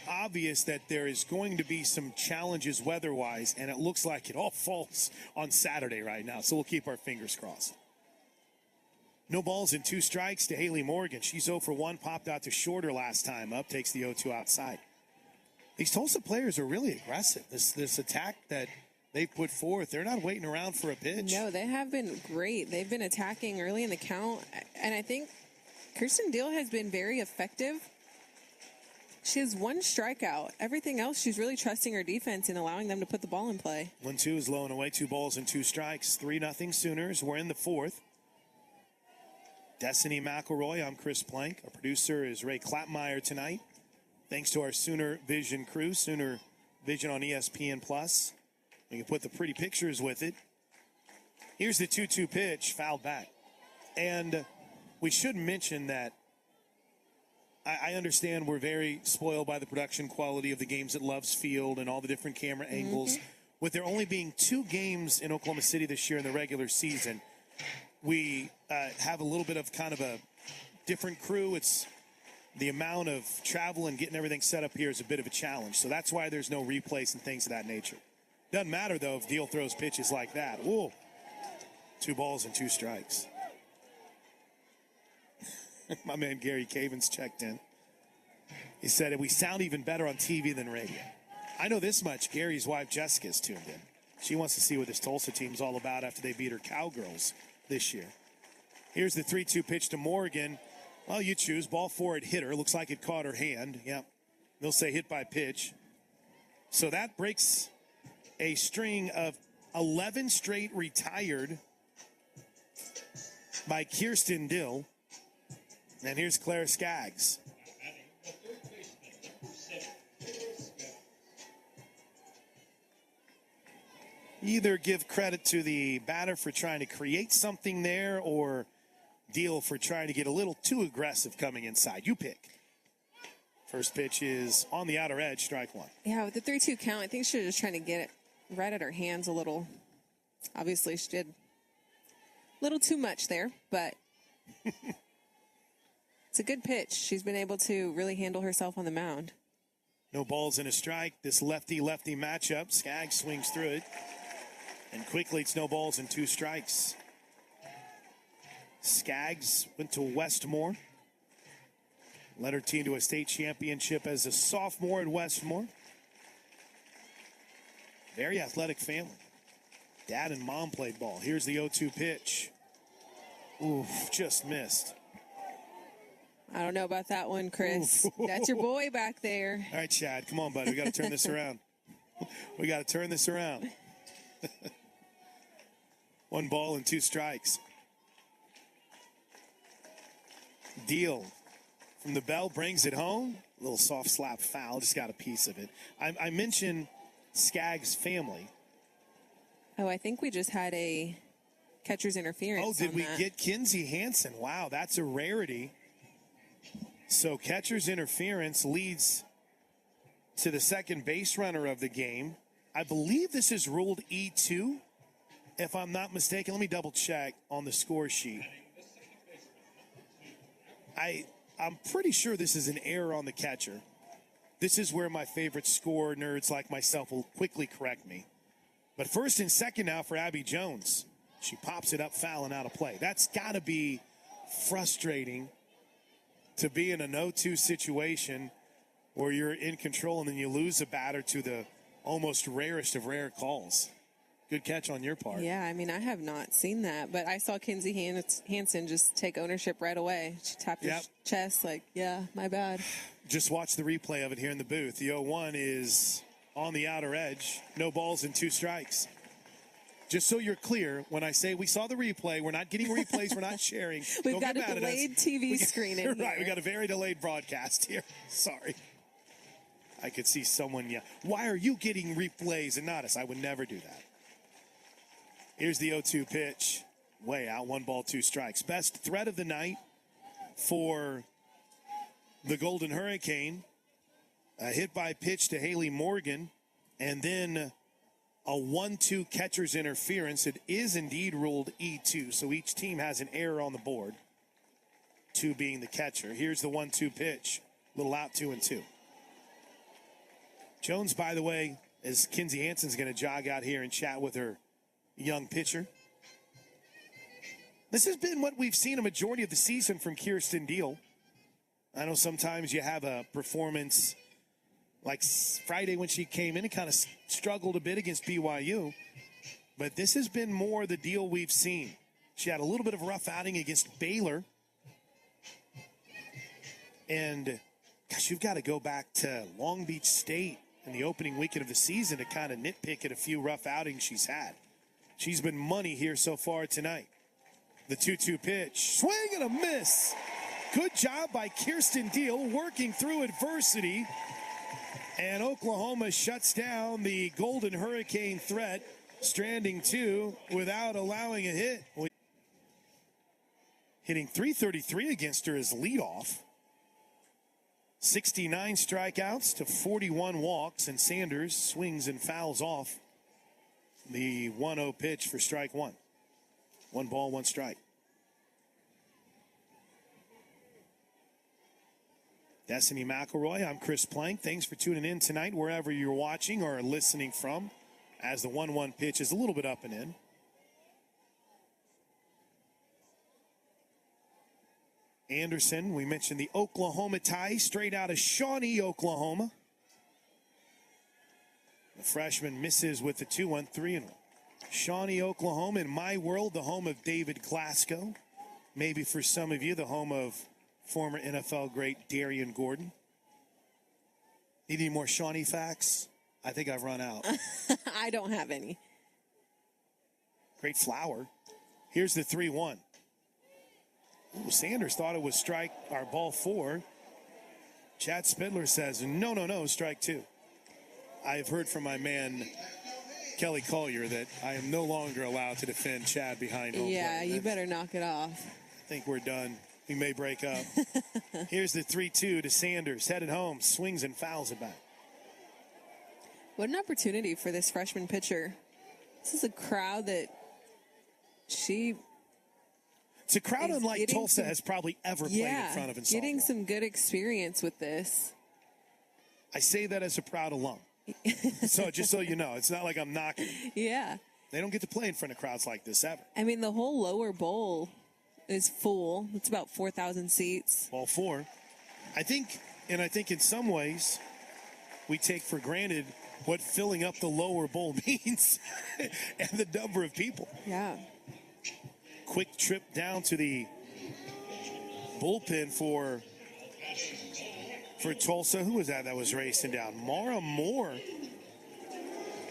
obvious that there is going to be some challenges weather-wise, and it looks like it all falls on Saturday right now, so we'll keep our fingers crossed. No balls and 2 strikes to Haley Morgan. She's 0 for 1, popped out to shorter last time up, takes the 0-2 outside. These Tulsa players are really aggressive. This attack that they've put forth, they're not waiting around for a pitch. No, they have been great. They've been attacking early in the count, and I think Kirsten Deal has been very effective She has one strikeout. Everything else, she's really trusting her defense and allowing them to put the ball in play. 1-2 is low and away. 2 balls and 2 strikes. 3-0 Sooners. We're in the 4th. Destiny McElroy. I'm Chris Plank. Our producer is Ray Klappmeyer tonight. Thanks to our Sooner Vision crew. Sooner Vision on ESPN+. We can put the pretty pictures with it. Here's the 2-2 pitch. Fouled back. And we should mention that I understand we're very spoiled by the production quality of the games at Love's Field and all the different camera angles. With there only being 2 games in Oklahoma City this year in the regular season, we have a little bit of kind of a different crew. It's the amount of travel and getting everything set up here is a bit of a challenge. So that's why there's no replays and things of that nature. Doesn't matter, though, if Deal throws pitches like that. Whoa. 2 balls and 2 strikes. My man Gary Cavens checked in. He said, we sound even better on TV than radio. I know this much. Gary's wife, Jessica's tuned in. She wants to see what this Tulsa team's all about after they beat her Cowgirls this year. Here's the 3-2 pitch to Morgan. Well, you choose. Ball forward hitter. Looks like it caught her hand. Yep. They'll say hit by pitch. So that breaks a string of 11 straight retired by Kirsten Dill. And here's Claire Skaggs. Either give credit to the batter for trying to create something there or Deal for trying to get a little too aggressive coming inside. You pick. First pitch is on the outer edge, strike 1. Yeah, with the 3-2 count, I think she was just trying to get it right at her hands a little. Obviously, she did a little too much there, but it's a good pitch. She's been able to really handle herself on the mound. No balls and a strike. This lefty-lefty matchup. Skaggs swings through it. And quickly, it's no balls and 2 strikes. Skaggs went to Westmore. Led her team to a state championship as a sophomore at Westmore. Very athletic family. Dad and mom played ball. Here's the 0-2 pitch. Ooh, just missed. I don't know about that one, Chris. That's your boy back there. All right, Chad, come on, buddy. We got to turn this around. We got to turn this around. 1 ball and 2 strikes. Deal from the bell brings it home. A little soft slap foul. Just got a piece of it. I mentioned Skaggs' family. Oh, I think we just had a catcher's interference. Oh, did we get Kinsey Hansen? Wow, that's a rarity. So catcher's interference leads to the second base runner of the game. I believe this is ruled E2, if I'm not mistaken. Let me double check on the score sheet. I'm pretty sure this is an error on the catcher. This is where my favorite score nerds like myself will quickly correct me. But first and second now for Abby Jones. She pops it up, foul and out of play. That's got to be frustrating to be in a 0-2 situation where you're in control and then you lose a batter to the almost rarest of rare calls. Good catch on your part. Yeah, I mean, I have not seen that, but I saw Kinsey Hansen just take ownership right away. She tapped her chest like, yeah, my bad. Just watch the replay of it here in the booth. The 0-1 is on the outer edge. No balls and 2 strikes. Just so you're clear, when I say we saw the replay, we're not getting replays, we're not sharing. We've got a delayed TV screen in here. Right, we got a very delayed broadcast here. Sorry. I could see someone yell, why are you getting replays and not us? I would never do that. Here's the 0-2 pitch. Way out, 1 ball, 2 strikes. Best threat of the night for the Golden Hurricane. A hit by pitch to Haley Morgan. And then a 1-2 catcher's interference. It is indeed ruled E2. So each team has an error on the board. 2 being the catcher. Here's the 1-2 pitch. Little out, 2-2. Jones, by the way, as Kinsey Hansen's going to jog out here and chat with her young pitcher. This has been what we've seen a majority of the season from Kirsten Deal. I know sometimes you have a performance like Friday when she came in and kind of struggled a bit against BYU. But this has been more the Deal we've seen. She had a little bit of a rough outing against Baylor. And gosh, you've got to go back to Long Beach State in the opening weekend of the season to kind of nitpick at a few rough outings she's had. She's been money here so far tonight. The 2-2 pitch. Swing and a miss. Good job by Kirsten Deal working through adversity. And Oklahoma shuts down the Golden Hurricane threat, stranding 2 without allowing a hit. Hitting .333 against her as leadoff. 69 strikeouts to 41 walks, and Sanders swings and fouls off the 1-0 pitch for strike 1. 1 ball, 1 strike. Destiny McElroy, I'm Chris Plank. Thanks for tuning in tonight, wherever you're watching or listening from, as the 1-1 pitch is a little bit up and in. Anderson, we mentioned the Oklahoma tie, straight out of Shawnee, Oklahoma. The freshman misses with the 2-1, 3-1. Shawnee, Oklahoma, in my world, the home of David Glasgow. Maybe for some of you, the home of former NFL great Darian Gordon. Need any more Shawnee facts? I think I've run out. I don't have any. Great flower. Here's the 3-1. Ooh, Sanders thought it was strike or ball 4. Chad Spindler says, no, strike 2. I've heard from my man, Kelly Collier, that I am no longer allowed to defend Chad behind home Yeah, plate. you better knock it off. I think we're done. We may break up. Here's the 3-2 to Sanders. Headed home, swings and fouls it back. What an opportunity for this freshman pitcher. This is a crowd that it's a crowd unlike Tulsa has probably ever played in front of in softball. Getting some good experience with this. I say that as a proud alum. So just so you know, it's not like I'm knocking. Yeah. They don't get to play in front of crowds like this ever. I mean, the whole lower bowl is full. It's about 4,000 seats. Ball 4. I think in some ways we take for granted what filling up the lower bowl means and the number of people. Yeah. Quick trip down to the bullpen for Tulsa. Who was that was racing down? Mara Moore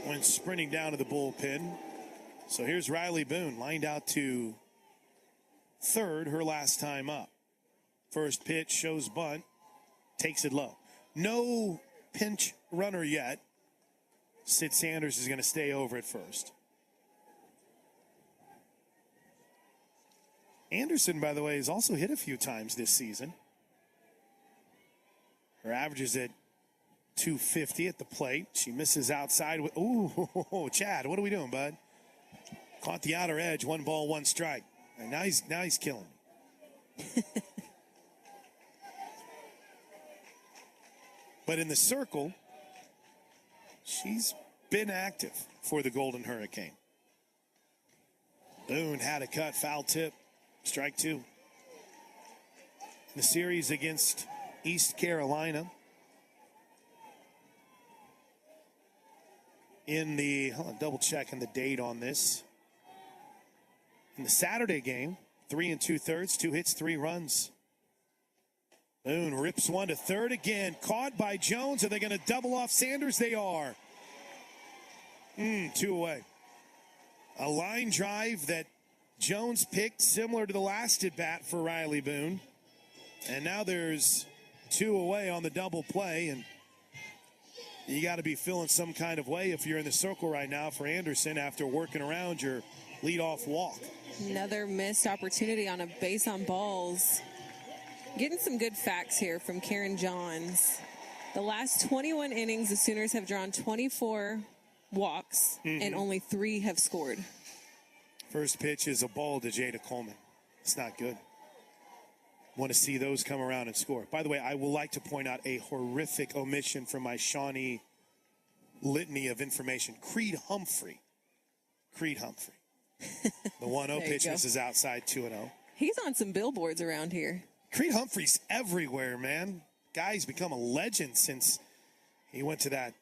went sprinting down to the bullpen. So here's Riley Boone, lined out to third, her last time up. First pitch shows bunt, takes it low. No pinch runner yet. Sid Sanders is going to stay over at first. Anderson, by the way, has also hit a few times this season. Her average is at .250 at the plate. She misses outside. Ooh, Chad, what are we doing, bud? Caught the outer edge. 1 ball, 1 strike. And now he's killing me. But in the circle, she's been active for the Golden Hurricane. Boone had a cut, foul tip, strike 2. In the series against East Carolina, double checking the date on this. In the Saturday game, 3 2/3, 2 hits, 3 runs. Boone rips one to third again. Caught by Jones. Are they going to double off Sanders? They are. 2 away. A line drive that Jones picked, similar to the last at bat for Riley Boone. And now there's 2 away on the double play. And you got to be feeling some kind of way if you're in the circle right now for Anderson after working around your leadoff walk. Another missed opportunity on a base on balls. Getting some good facts here from Karen Johns. The last 21 innings, the Sooners have drawn 24 walks, and only 3 have scored. First pitch is a ball to Jada Coleman. It's not good. Want to see those come around and score. By the way, I will like to point out a horrific omission from my Shawnee litany of information. Creed Humphrey. The 1-0 pitch misses outside, 2-0. He's on some billboards around here. Creed Humphrey's everywhere, man. Guy's become a legend since he went to that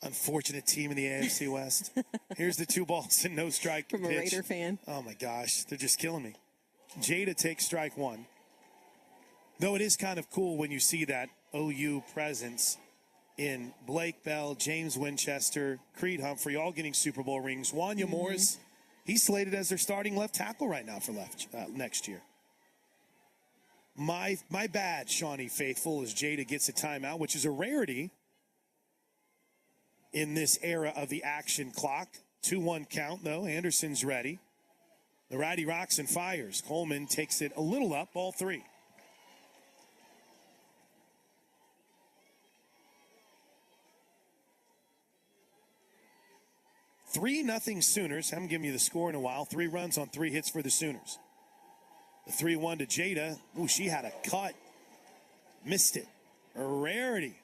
unfortunate team in the AFC West. Here's the 2 balls and no strike from pitch. A Raider fan. Oh, my gosh. They're just killing me. Jada takes strike 1. Though it is kind of cool when you see that OU presence in Blake Bell, James Winchester, Creed Humphrey, all getting Super Bowl rings. Wanya Morris, he's slated as their starting left tackle right now for next year. My bad, Shawnee Faithful, as Jada gets a timeout, which is a rarity in this era of the action clock. 2-1 count, though. Anderson's ready. The righty rocks and fires. Coleman takes it a little up, ball 3. Nothing Sooners. I haven't given you the score in a while. 3 runs on 3 hits for the Sooners. The 3-1 to Jada. Ooh, she had a cut. Missed it. A rarity.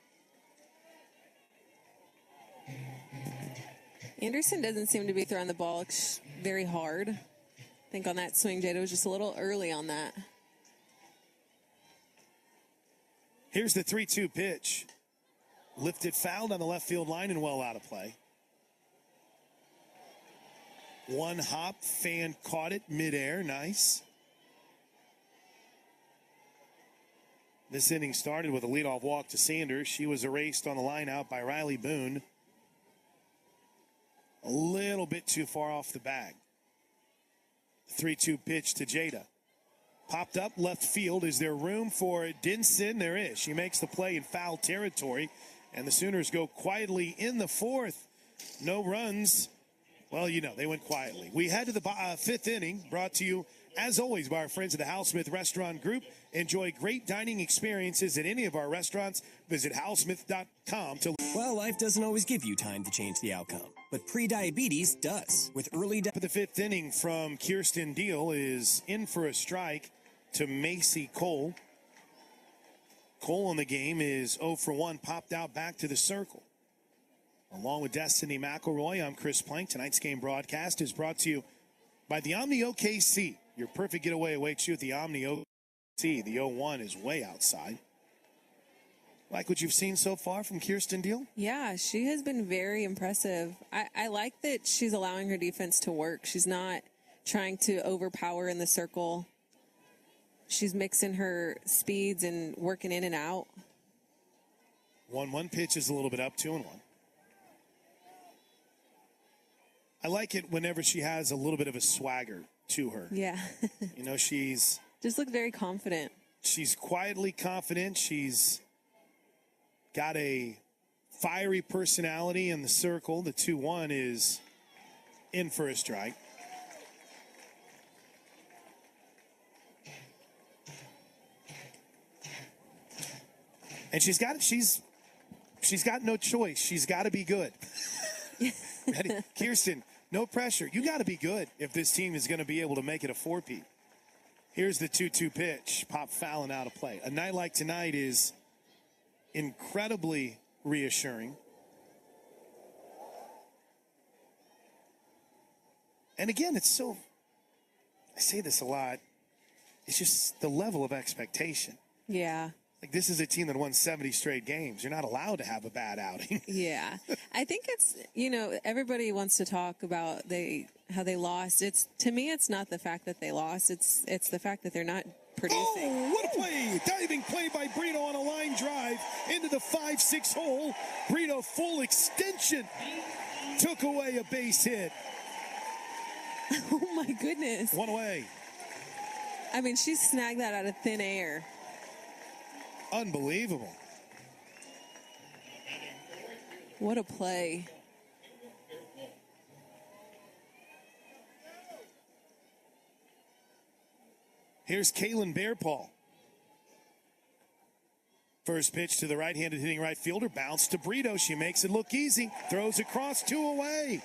Anderson doesn't seem to be throwing the ball very hard. I think on that swing, Jada was just a little early on that. Here's the 3-2 pitch. Lifted, fouled on the left field line and well out of play. One hop, fan caught it midair. Nice. This inning started with a leadoff walk to Sanders. She was erased on the line out by Riley Boone. A little bit too far off the bag. 3-2 pitch to Jada. Popped up left field. Is there room for Dinson? There is. She makes the play in foul territory. And the Sooners go quietly in the 4th. No runs. Well, you know, they went quietly. We head to the 5th inning, brought to you, as always, by our friends at the Howsmith Restaurant Group. Enjoy great dining experiences at any of our restaurants. Visit howsmith.com to... Well, life doesn't always give you time to change the outcome, but pre-diabetes does. With early... The 5th inning from Kirsten Deal is in for a strike to Macy Cole. Cole on the game is 0 for 1, popped out back to the circle. Along with Destiny McElroy, I'm Chris Plank. Tonight's game broadcast is brought to you by the Omni OKC. Your perfect getaway awaits you at the Omni OKC. The 0-1 is way outside. Like what you've seen so far from Kirsten Deal? Yeah, she has been very impressive. I like that she's allowing her defense to work. She's not trying to overpower in the circle. She's mixing her speeds and working in and out. 1-1 pitch is a little bit up, 2-1. I like it whenever she has a little bit of a swagger to her. Yeah. You know, she's... Just look very confident. She's quietly confident. She's got a fiery personality in the circle. The 2-1 is in for a strike. And she's got no choice. She's got to be good. Ready? Kirsten, no pressure. You got to be good if this team is going to be able to make it a 4-peat. Here's the 2-2 pitch. Pop foul and out of play. A night like tonight is incredibly reassuring. And again, it's so, I say this a lot, it's just the level of expectation. Yeah. Like, this is a team that won 70 straight games. You're not allowed to have a bad outing. Yeah. I think it's, you know, everybody wants to talk about how they lost. To me, it's not the fact that they lost. It's the fact that they're not producing. Oh, what a play. Diving play by Brito on a line drive into the 5-6 hole. Brito full extension. Took away a base hit. Oh, my goodness. One away. I mean, she snagged that out of thin air. Unbelievable. What a play. Here's Kaylin Bearpaw. First pitch to the right-handed hitting right fielder. Bounce to Brito. She makes it look easy. Throws across, 2 away.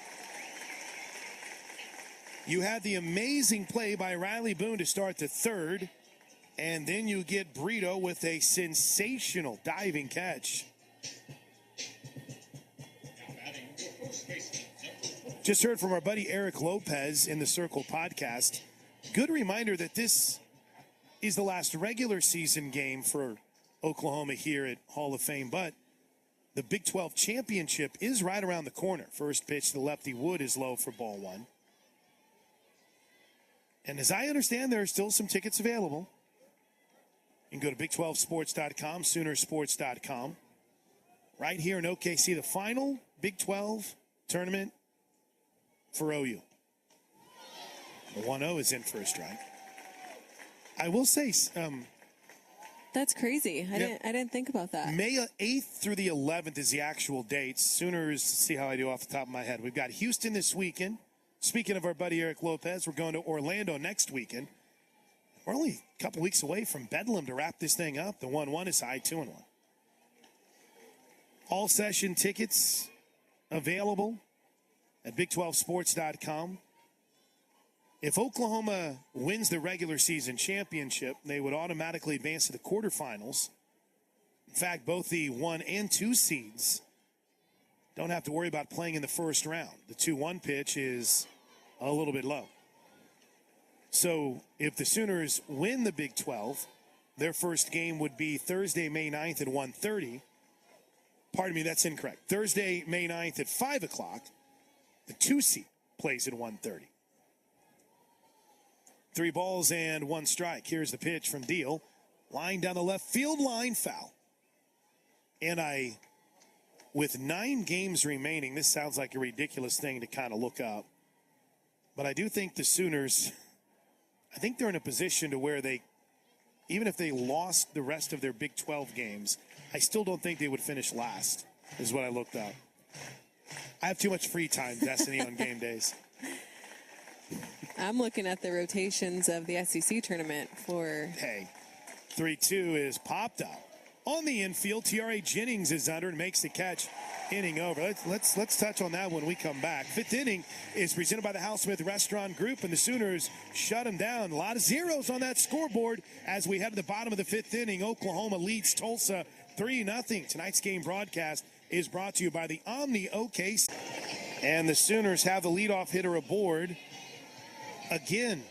You had the amazing play by Riley Boone to start the 3rd. And then you get Brito with a sensational diving catch. Just heard from our buddy Eric Lopez in the Circle podcast. Good reminder that this is the last regular season game for Oklahoma here at Hall of Fame, but the Big 12 championship is right around the corner. First pitch to lefty Wood is low for ball 1. And as I understand, there are still some tickets available. You can go to Big12Sports.com, Soonersports.com. Right here in OKC, the final Big 12 tournament for OU. The 1-0 is in for a strike. I will say, that's crazy. I didn't think about that. May 8th through the 11th is the actual dates. Sooners, see how I do off the top of my head. We've got Houston this weekend. Speaking of our buddy Eric Lopez, we're going to Orlando next weekend. We're only a couple weeks away from Bedlam to wrap this thing up. The 1-1 is high, 2-1. All session tickets available at Big12Sports.com. If Oklahoma wins the regular season championship, they would automatically advance to the quarterfinals. In fact, both the 1 and 2 seeds don't have to worry about playing in the first round. The 2-1 pitch is a little bit low. So if the Sooners win the Big 12, their first game would be Thursday, May 9th at 1:30. Pardon me, that's incorrect. Thursday, May 9th at 5 o'clock. The 2 seed plays at 1:30. 3 balls and 1 strike. Here's the pitch from Deal. Line down the left field line, foul. And with 9 games remaining, this sounds like a ridiculous thing to kind of look up. But I do think the Sooners, I think they're in a position to where they, even if they lost the rest of their Big 12 games, I still don't think they would finish last, is what I looked up. I have too much free time, Destiny, on game days. I'm looking at the rotations of the SEC tournament for... Hey, 3-2 is popped up. On the infield, T.R.A. Jennings is under and makes the catch. Inning over. Let's touch on that when we come back. 5th inning is presented by the Hal Smith Restaurant Group, and the Sooners shut them down. A lot of zeros on that scoreboard as we head to the bottom of the 5th inning. Oklahoma leads Tulsa 3-0. Tonight's game broadcast is brought to you by the Omni OKC. And the Sooners have the leadoff hitter aboard again.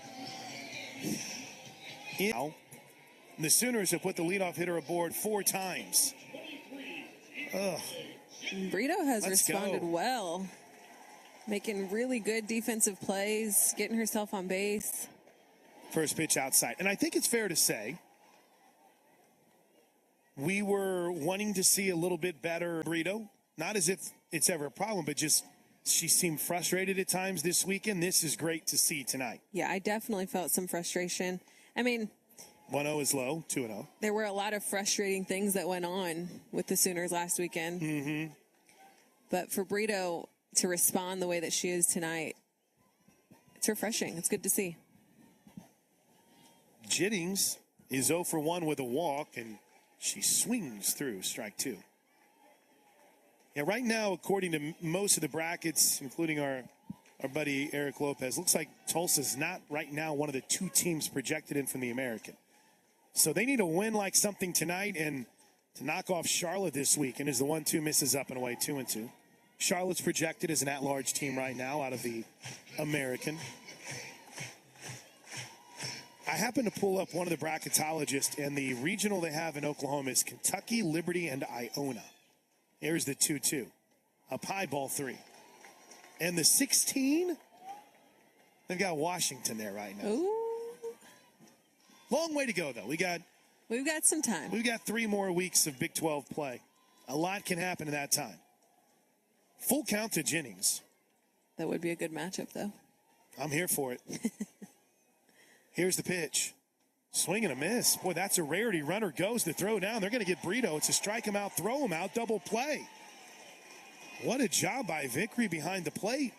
The Sooners have put the leadoff hitter aboard 4 times. Ugh. Brito has responded well, making really good defensive plays, getting herself on base. First pitch outside. And I think it's fair to say we were wanting to see a little bit better Brito. Not as if it's ever a problem, but just she seemed frustrated at times this weekend. This is great to see tonight. Yeah, I definitely felt some frustration. I mean, 1-0 is low, 2-0. There were a lot of frustrating things that went on with the Sooners last weekend. Mm-hmm. But for Brito to respond the way that she is tonight, it's refreshing. It's good to see. Jennings is 0 for 1 with a walk, and she swings through strike 2. Yeah, right now, according to most of the brackets, including our buddy Eric Lopez, looks like Tulsa's not right now one of the 2 teams projected in from the American. So they need a win like something tonight and to knock off Charlotte this week. And as the 1-2 misses up and away, 2-2. Charlotte's projected as an at-large team right now out of the American. I happened to pull up one of the bracketologists, and the regional they have in Oklahoma is Kentucky, Liberty, and Iona. Here's the 2-2. Up high, ball 3. And the 16, they've got Washington there right now. Ooh. Long way to go, though. We've got some time. We've got 3 more weeks of Big 12 play. A lot can happen in that time. Full count to Jennings. That would be a good matchup, though. I'm here for it. Here's the pitch. Swing and a miss. Boy, that's a rarity. Runner goes to throw down. They're going to get Brito. It's a strike him out, throw him out, double play. What a job by Vickery behind the plate.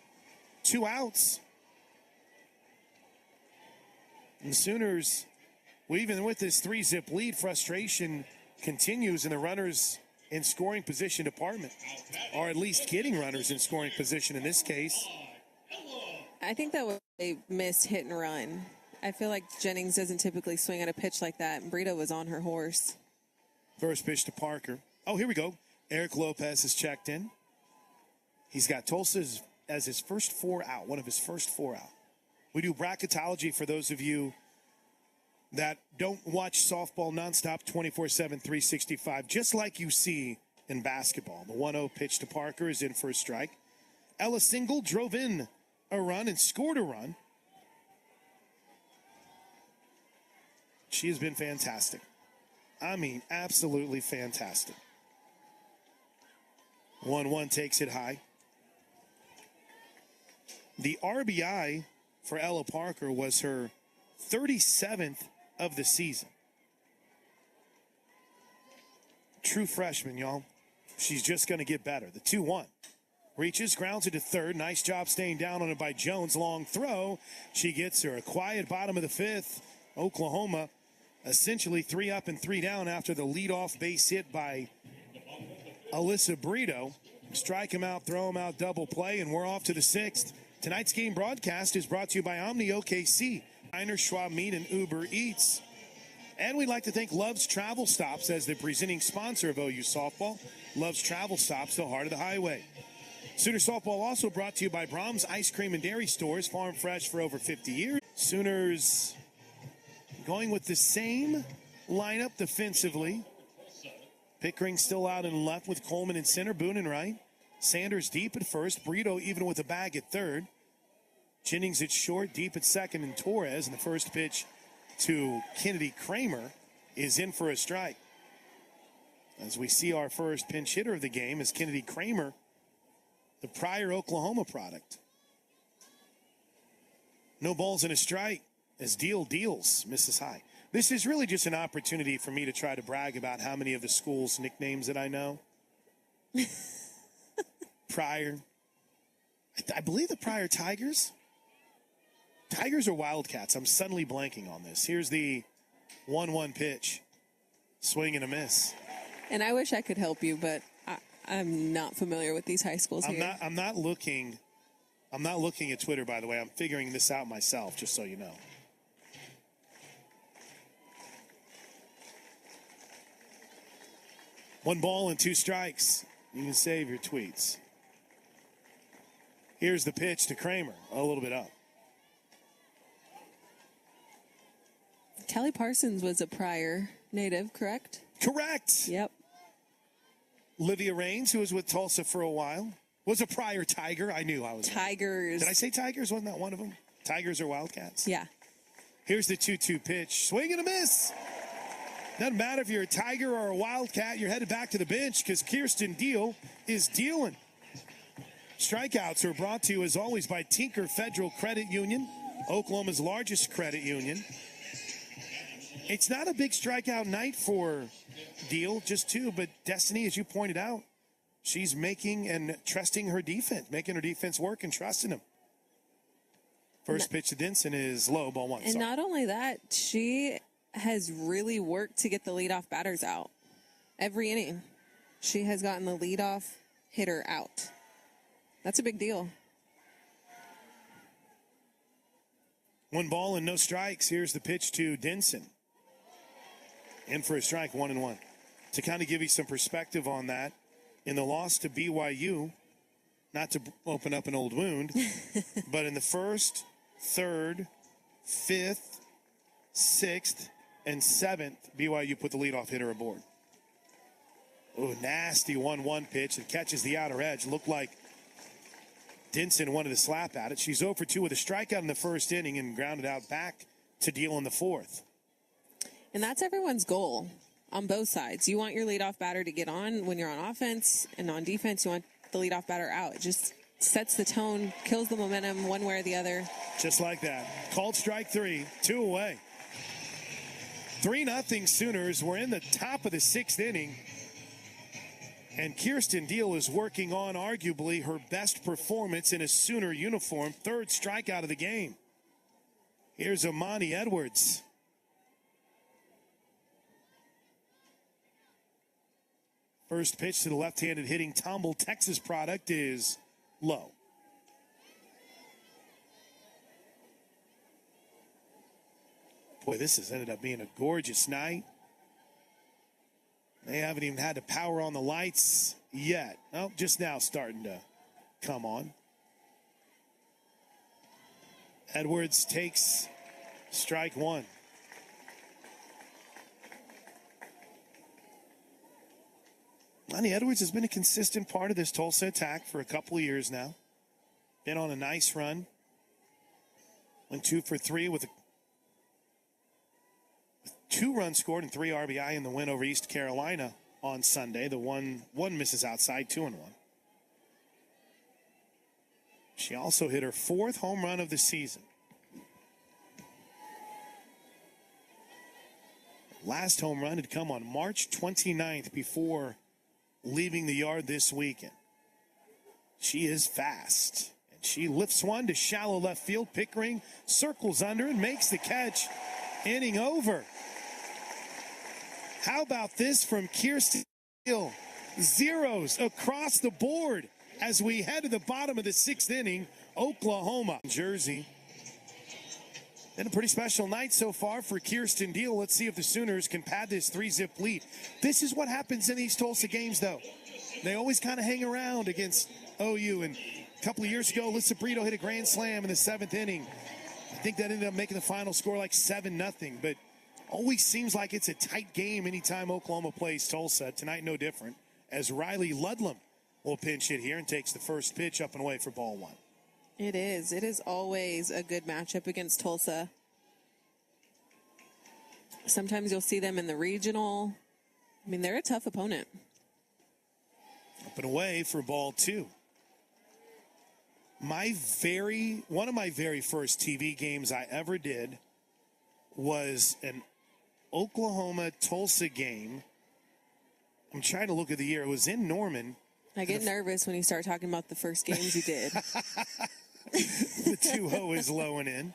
2 outs. And the Sooners, well, even with this 3-zip lead, frustration continues in the runners in scoring position department, or at least getting runners in scoring position in this case. I think that was a missed hit and run. I feel like Jennings doesn't typically swing at a pitch like that, and Brito was on her horse. First pitch to Parker. Oh, here we go. Eric Lopez has checked in. He's got Tulsa as his first 4 out, one of his first 4 out. We do bracketology for those of you that don't watch softball nonstop 24/7, 365, just like you see in basketball. The 1-0 pitch to Parker is in for a strike. Ella Single drove in a run and scored a run. She has been fantastic. I mean, absolutely fantastic. 1-1 takes it high. The RBI for Ella Parker was her 37th of the season. True freshman, y'all. She's just going to get better. The 2-1. Reaches, grounds it to third. Nice job staying down on it by Jones. Long throw. She gets her. A quiet bottom of the fifth. Oklahoma essentially 3 up and 3 down after the leadoff base hit by Alyssa Brito. Strike him out, throw him out, double play, and we're off to the sixth. Tonight's game broadcast is brought to you by Omni OKC, Diner, Schwab Meat, and Uber Eats. And we'd like to thank Love's Travel Stops as the presenting sponsor of OU softball. Love's Travel Stops, the heart of the highway. Sooner softball also brought to you by Brahms Ice Cream and Dairy Stores, farm fresh for over 50 years. Sooners going with the same lineup defensively. Pickering still out in left with Coleman in center, Boone in right. Sanders deep at first, Brito even with a bag at third. Jennings at short, deep at second, and Torres. And the first pitch to Kennedy Kramer is in for a strike. As we see our first pinch hitter of the game is Kennedy Kramer, the prior Oklahoma product. No balls and a strike as Deal deals, misses high. This is really just an opportunity for me to try to brag about how many of the school's nicknames that I know. Prior. I believe the Prior Tigers. Tigers or Wildcats? I'm suddenly blanking on this. Here's the 1-1 pitch. Swing and a miss. And I wish I could help you, but I'm not familiar with these high schools here. I'm not looking at Twitter, by the way. I'm figuring this out myself, just so you know. One ball and 2 strikes. You can save your tweets. Here's the pitch to Kramer, a little bit up. Kelly Parsons was a Prior native, correct? Correct. Yep. Livia Raines, who was with Tulsa for a while, was a Prior Tiger. I knew I was. Tigers. Did I say Tigers? Wasn't that one of them? Tigers or Wildcats? Yeah. Here's the 2-2 pitch. Swing and a miss. Doesn't matter if you're a Tiger or a Wildcat, you're headed back to the bench because Kirsten Deal is dealing. Strikeouts are brought to you, as always, by Tinker Federal Credit Union, Oklahoma's largest credit union. It's not a big strikeout night for Deal, just 2, but Destiny, as you pointed out, she's making and trusting her defense, making her defense work and trusting them. First pitch to Denson is low, ball 1. And not only that, she has really worked to get the leadoff batters out. Every inning, she has gotten the leadoff hitter out. That's a big deal. 1 ball and no strikes. Here's the pitch to Denson. In for a strike, 1-1. To kind of give you some perspective on that, in the loss to BYU, not to open up an old wound, but in the first, third, fifth, sixth, and 7th, BYU put the leadoff hitter aboard. Oh, nasty 1-1 pitch. It catches the outer edge. Looked like Denson wanted to slap at it. She's 0 for 2 with a strikeout in the first inning and grounded out back to Deal in the 4th. And that's everyone's goal on both sides. You want your leadoff batter to get on when you're on offense, and on defense, you want the leadoff batter out. It just sets the tone, kills the momentum one way or the other. Just like that. Called strike 3, 2 away. 3-0 Sooners. We're in the top of the 6th inning. And Kirsten Deal is working on arguably her best performance in a Sooner uniform. 3rd strikeout of the game. Here's Amani Edwards. First pitch to the left-handed hitting Tomball, Texas product is low. Boy, this has ended up being a gorgeous night. They haven't even had to power on the lights yet. Oh, just now starting to come on. Edwards takes strike 1. Lonnie Edwards has been a consistent part of this Tulsa attack for a couple of years now. Been on a nice run. Went 2 for 3 with 2 runs scored and 3 RBI in the win over East Carolina on Sunday. The one misses outside, 2-1. She also hit her 4th home run of the season. Last home run had come on March 29th before leaving the yard this weekend. She is fast. And she lifts one to shallow left field. Pickering circles under and makes the catch. Inning over. How about this from Kirsten Hill? Zeros across the board as we head to the bottom of the 6th inning. Oklahoma, Jersey. And a pretty special night so far for Kirsten Deal. Let's see if the Sooners can pad this 3-zip lead. This is what happens in these Tulsa games, though. They always kind of hang around against OU. And a couple of years ago, Lissa Brito hit a grand slam in the 7th inning. I think that ended up making the final score like 7-0. But always seems like it's a tight game anytime Oklahoma plays Tulsa. Tonight, no different, as Riley Ludlam will pinch hit here and takes the first pitch up and away for ball 1. It is. It is always a good matchup against Tulsa. Sometimes you'll see them in the regional. I mean, they're a tough opponent. Up and away for ball 2. One of my very first TV games I ever did was an Oklahoma-Tulsa game. I'm trying to look at the year. It was in Norman. I get nervous when you start talking about the first games you did. The 2-0 is low and in.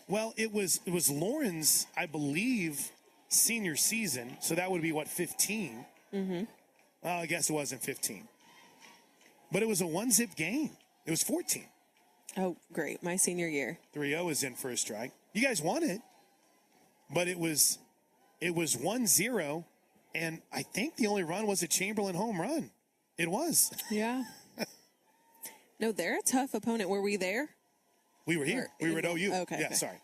Well, it was Lauren's, I believe, senior season. So that would be, 15? Mm-hmm. Well, I guess it wasn't 15. But it was a 1-zip game. It was 14. Oh, great. My senior year. 3-0 is in for a strike. You guys won it. But it was 1-0. And I think the only run was a Chamberlain home run. It was. Yeah. No, they're a tough opponent. Were we there? We were here. We were at OU. Okay. Yeah, sorry.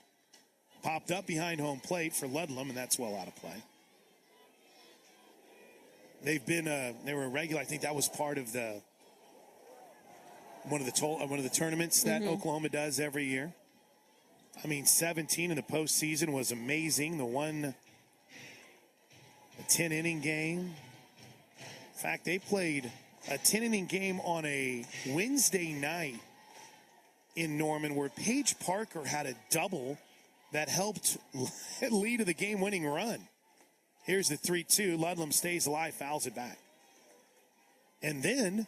Popped up behind home plate for Ludlam, and that's well out of play. They were a regular. I think that was part of one of the tournaments that Oklahoma does every year. I mean, 17 in the postseason was amazing. A 10-inning game. In fact, they played a 10-inning game on a Wednesday night in Norman where Paige Parker had a double that helped lead to the game-winning run. Here's the 3-2. Ludlam stays alive, fouls it back. And then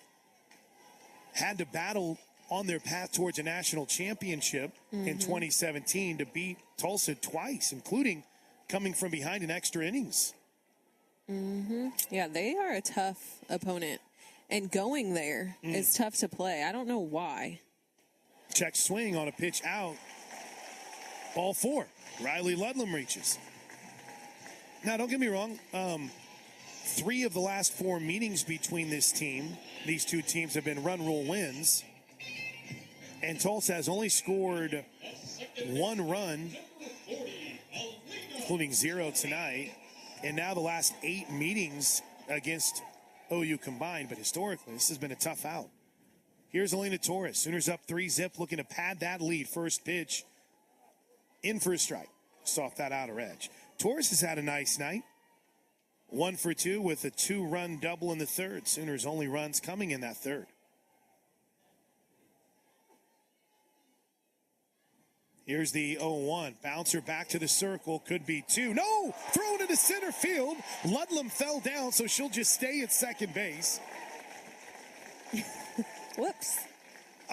had to battle on their path towards a national championship in 2017 to beat Tulsa twice, including coming from behind in extra innings. Mm-hmm. Yeah, they are a tough opponent. And going there is tough to play. I don't know why. Check swing on a pitch out. Ball 4. Riley Ludlam reaches. Now, don't get me wrong. 3 of the last 4 meetings between these two teams have been run rule wins. And Tulsa has only scored 1 run, including 0 tonight. And now the last 8 meetings against OU combined. But historically, this has been a tough out. Here's Elena Torres. Sooners up 3-zip, looking to pad that lead. First pitch in for a strike. Just off that outer edge. Torres has had a nice night. 1 for 2 with a 2-run double in the 3rd. Sooners only runs coming in that 3rd. Here's the 0-1. Bouncer back to the circle. Could be 2. No! Thrown into center field. Ludlam fell down, so she'll just stay at second base. Whoops.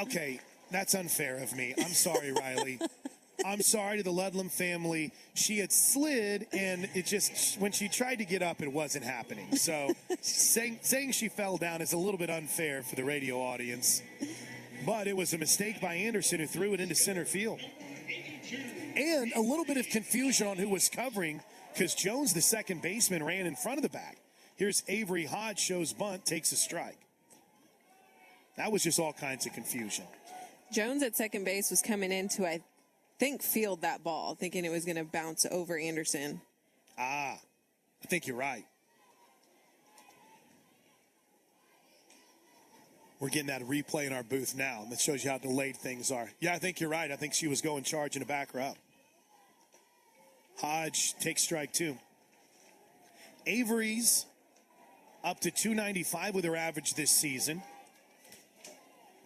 Okay, that's unfair of me. I'm sorry, Riley. I'm sorry to the Ludlam family. She had slid, and it just, when she tried to get up, it wasn't happening. So saying she fell down is a little bit unfair for the radio audience. But it was a mistake by Anderson, who threw it into center field. And a little bit of confusion on who was covering, because Jones, the second baseman, ran in front of the bag. Here's Avery Hodge, shows bunt, takes a strike. That was just all kinds of confusion. Jones at second base was coming in to, I think, field that ball, thinking it was going to bounce over Anderson. I think you're right. We're getting that replay in our booth now. That shows you how delayed things are. Yeah, I think you're right. I think she was going charging to back her up. Hodge takes strike 2. Avery's up to 295 with her average this season.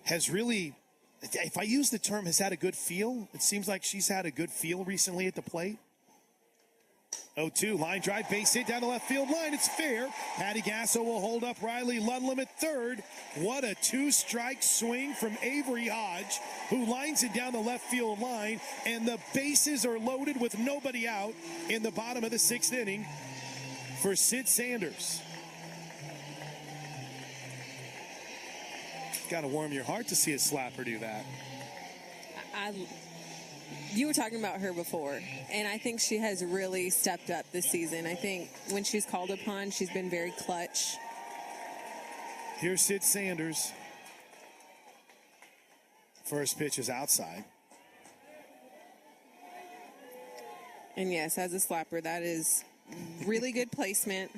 Has really, if I use the term, has had a good feel. It seems like she's had a good feel recently at the plate. 0-2, line drive, base hit down the left field line. It's fair. Patty Gasso will hold up Riley Ludlam at third. What a 2-strike swing from Avery Hodge, who lines it down the left field line, and the bases are loaded with nobody out in the bottom of the 6th inning for Sid Sanders. Got to warm your heart to see a slapper do that. You were talking about her before, and I think she has really stepped up this season. I think when she's called upon, she's been very clutch. Here's Sid Sanders. First pitch is outside. And yes, as a slapper, that is really good placement.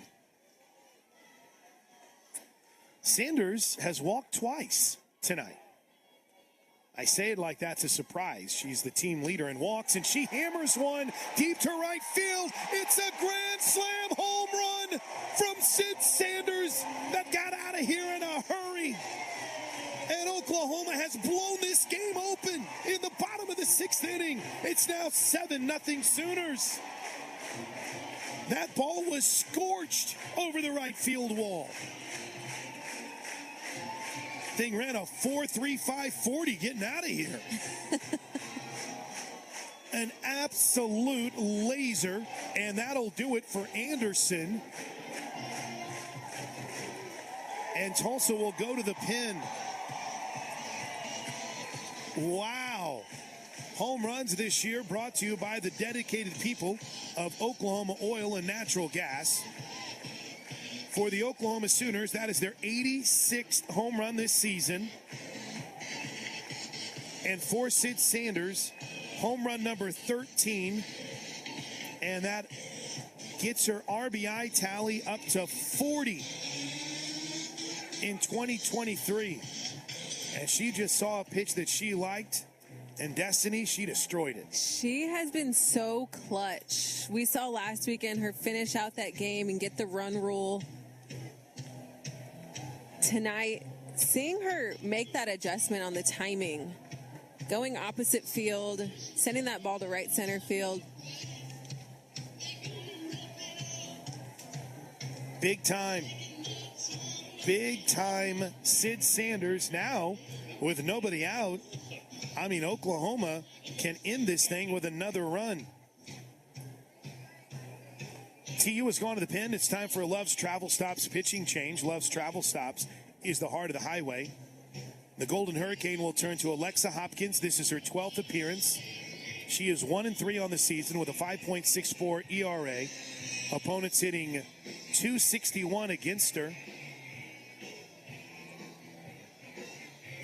Sanders has walked twice tonight. I say it like that's a surprise. She's the team leader in walks, and she hammers one deep to right field. It's a grand slam home run from Sid Sanders that got out of here in a hurry. And Oklahoma has blown this game open in the bottom of the 6th inning. It's now 7-0 Sooners. That ball was scorched over the right field wall. Thing ran a 4.35 40 getting out of here. An absolute laser, and that'll do it for Anderson. And Tulsa will go to the pin. Wow. Home runs this year brought to you by the dedicated people of Oklahoma Oil and Natural Gas. For the Oklahoma Sooners, that is their 86th home run this season. And for Sid Sanders, home run number 13. And that gets her RBI tally up to 40 in 2023. And she just saw a pitch that she liked. And Destiny, she destroyed it. She has been so clutch. We saw last weekend her finish out that game and get the run rule. Tonight, seeing her make that adjustment on the timing, going opposite field, sending that ball to right center field. Big time Sid Sanders now with nobody out. I mean, Oklahoma can end this thing with another run. TU has gone to the pen. It's time for a Love's Travel Stops pitching change. Love's Travel Stops is the heart of the highway. The Golden Hurricane will turn to Alexa Hopkins. This is her 12th appearance. She is 1-3 on the season with a 5.64 ERA. Opponents hitting .261 against her.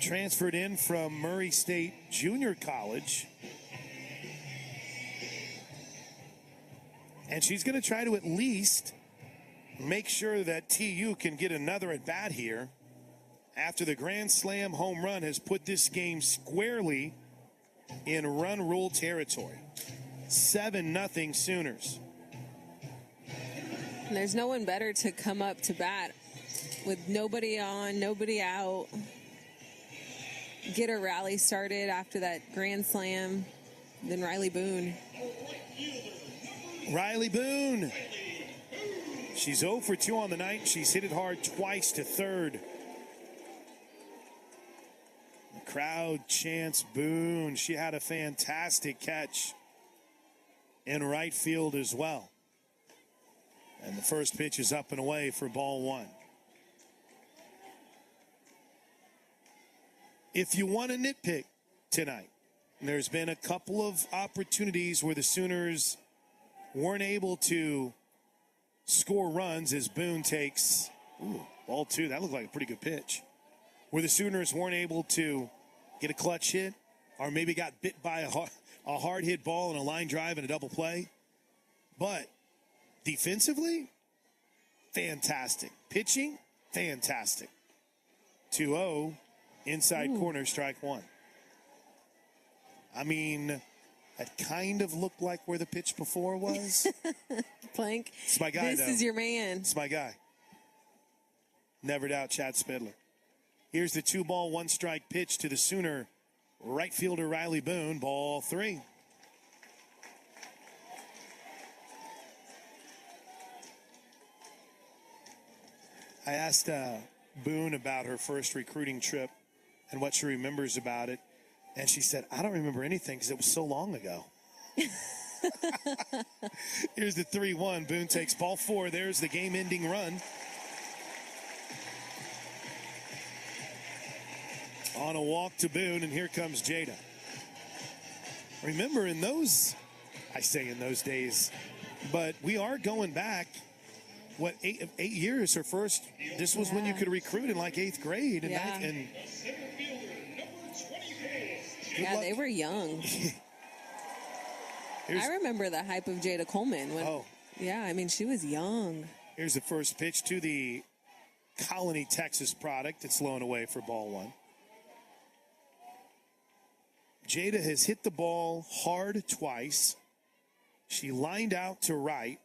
Transferred in from Murray State Junior College. And she's going to try to at least make sure that TU can get another at bat here after the grand slam home run has put this game squarely in run rule territory. 7-0 Sooners. And there's no one better to come up to bat with nobody on, nobody out. Get a rally started after that grand slam than Riley Boone. Riley Boone. She's 0 for 2 on the night. She's hit it hard twice to third. The crowd chants Boone. She had a fantastic catch in right field as well. And the first pitch is up and away for ball 1. If you want to nitpick tonight, there's been a couple of opportunities where the Sooners weren't able to score runs as Boone takes ball 2. That looked like a pretty good pitch. Where the Sooners weren't able to get a clutch hit or maybe got bit by a hard hit ball and a line drive and a double play. But defensively, fantastic. Pitching, fantastic. 2-0, inside corner, strike 1. I mean, That kind of looked like where the pitch before was. Plank. It's my guy, This is your man. It's my guy. Never doubt Chad Spidler. Here's the 2-ball, 1-strike pitch to the Sooner right fielder Riley Boone. Ball 3. I asked Boone about her first recruiting trip and what she remembers about it. And she said, I don't remember anything because it was so long ago. Here's the 3-1. Boone takes ball 4. There's the game-ending run. On a walk to Boone, and here comes Jada. Remember in those, I say in those days, but we are going back, what, eight years, her first, this was when you could recruit in like 8th grade. And yeah, they were young. I remember the hype of Jada Coleman. Yeah, I mean, she was young. Here's the first pitch to the Colony, Texas product. It's low and away for ball 1. Jada has hit the ball hard twice. She lined out to right.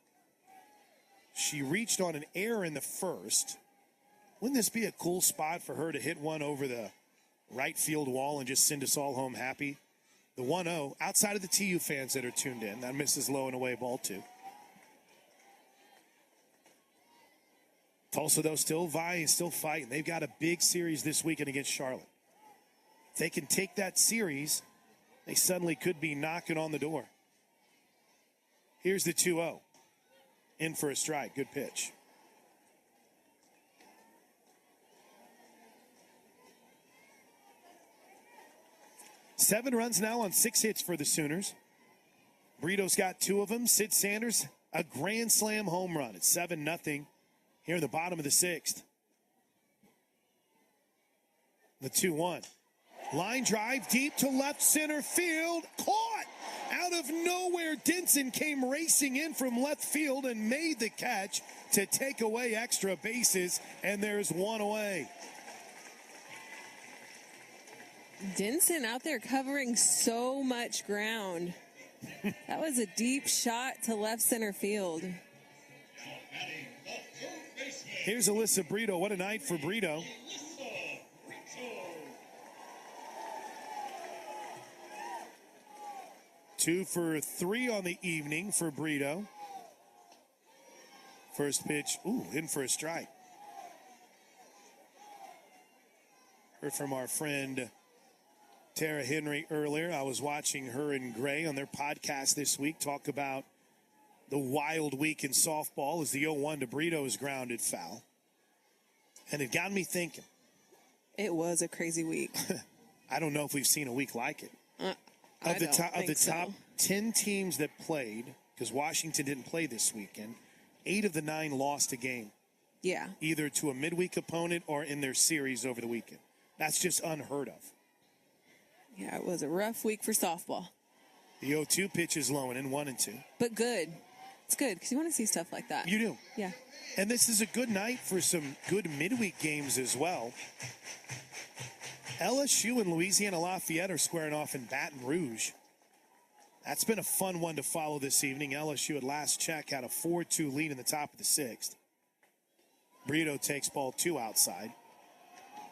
She reached on an error in the first. Wouldn't this be a cool spot for her to hit one over the right field wall and just send us all home happy? The 1-0, outside of the TU fans that are tuned in. That misses low and away, ball 2. Tulsa, though, still vying, still fighting. They've got a big series this weekend against Charlotte. If they can take that series, they suddenly could be knocking on the door. Here's the 2-0. In for a strike. Good pitch. Seven runs now on 6 hits for the Sooners. Brito's got 2 of them. Sid Sanders, a grand slam home run. It's 7-0 here in the bottom of the 6th. The 2-1. Line drive deep to left center field. Caught out of nowhere. Denson came racing in from left field and made the catch to take away extra bases. And there's 1 away. Denson out there covering so much ground. That was a deep shot to left center field. Here's Alyssa Brito. What a night for Brito. Two for 3 on the evening for Brito. First pitch, in for a strike. Heard from our friend Tara Henry earlier. I was watching her and Gray on their podcast this week talk about the wild week in softball as the 0-1 to Brito is grounded foul. And it got me thinking. It was a crazy week. I don't know if we've seen a week like it. Of the top 10 teams that played, because Washington didn't play this weekend, 8 of the 9 lost a game. Yeah. Either to a midweek opponent or in their series over the weekend. That's just unheard of. Yeah, it was a rough week for softball. The 0-2 pitch is low and in 1-2. But good. It's good because you want to see stuff like that. You do. Yeah. And this is a good night for some good midweek games as well. LSU and Louisiana Lafayette are squaring off in Baton Rouge. That's been a fun one to follow this evening. LSU at last check had a 4-2 lead in the top of the 6th. Brito takes ball 2 outside.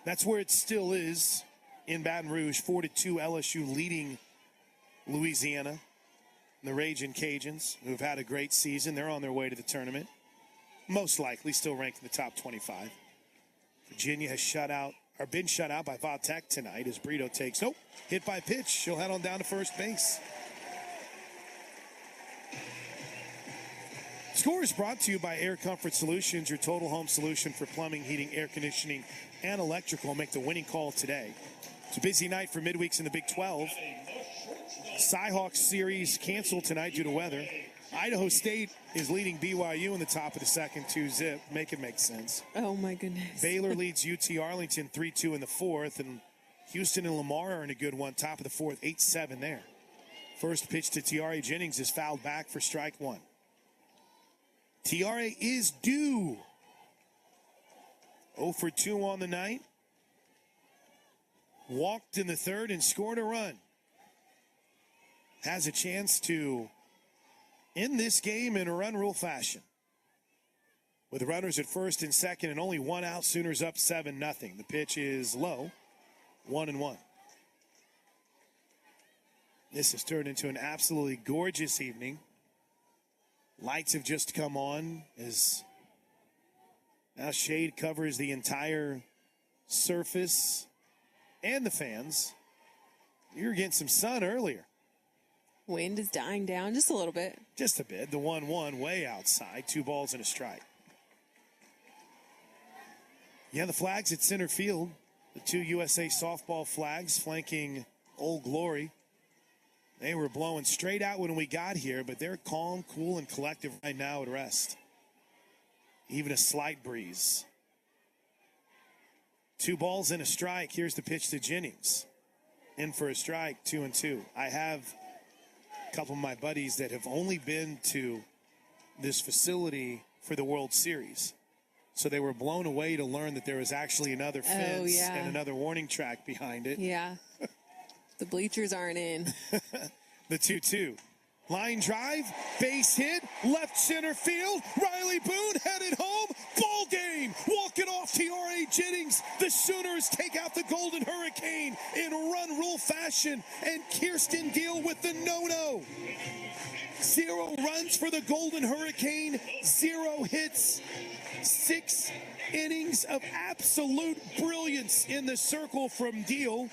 That's where it still is in Baton Rouge. 4-2 LSU leading Louisiana. The Ragin' Cajuns, who've had a great season. They're on their way to the tournament. Most likely still ranked in the top 25. Virginia has been shut out by Va-Tech tonight as Brito takes, hit by pitch. She'll head on down to first base. Score is brought to you by Air Comfort Solutions, your total home solution for plumbing, heating, air conditioning, and electrical. Make the winning call today. It's a busy night for midweeks in the Big 12. Cyhawks series canceled tonight due to weather. Idaho State is leading BYU in the top of the 2nd, 2-zip. Make it make sense. Oh, my goodness. Baylor leads UT Arlington 3-2 in the 4th, and Houston and Lamar are in a good one. Top of the 4th, 8-7 there. First pitch to Tiare Jennings is fouled back for strike 1. Tiare is due. 0 for 2 on the night. Walked in the 3rd and scored a run. has a chance to end this game in a run rule fashion. With runners at first and second and only one out, Sooners up 7-0. The pitch is low, 1-1. This has turned into an absolutely gorgeous evening. Lights have just come on as now shade covers the entire surface and the fans. You were getting some sun earlier. Wind is dying down just a little bit. Just a bit. The 1-1 way outside. 2 balls and a strike. Yeah, the flags at center field. The 2 USA softball flags flanking Old Glory. They were blowing straight out when we got here, but they're calm, cool, and collective right now at rest. Even a slight breeze. 2 balls and a strike. Here's the pitch to Jennings. In for a strike, 2-2. I have a couple of my buddies that have only been to this facility for the World Series. So they were blown away to learn that there was actually another fence and another warning track behind it. Yeah. The bleachers aren't in. The 2-2. Line drive, base hit, left center field. Riley Boone headed home. Ball game. Walk it off T.R.A. Jennings. The Sooners take out the Golden Hurricane in run rule fashion. And Kirsten Gill with the no-no. 0 runs for the Golden Hurricane. 0 hits. 6 innings of absolute brilliance in the circle from Deal.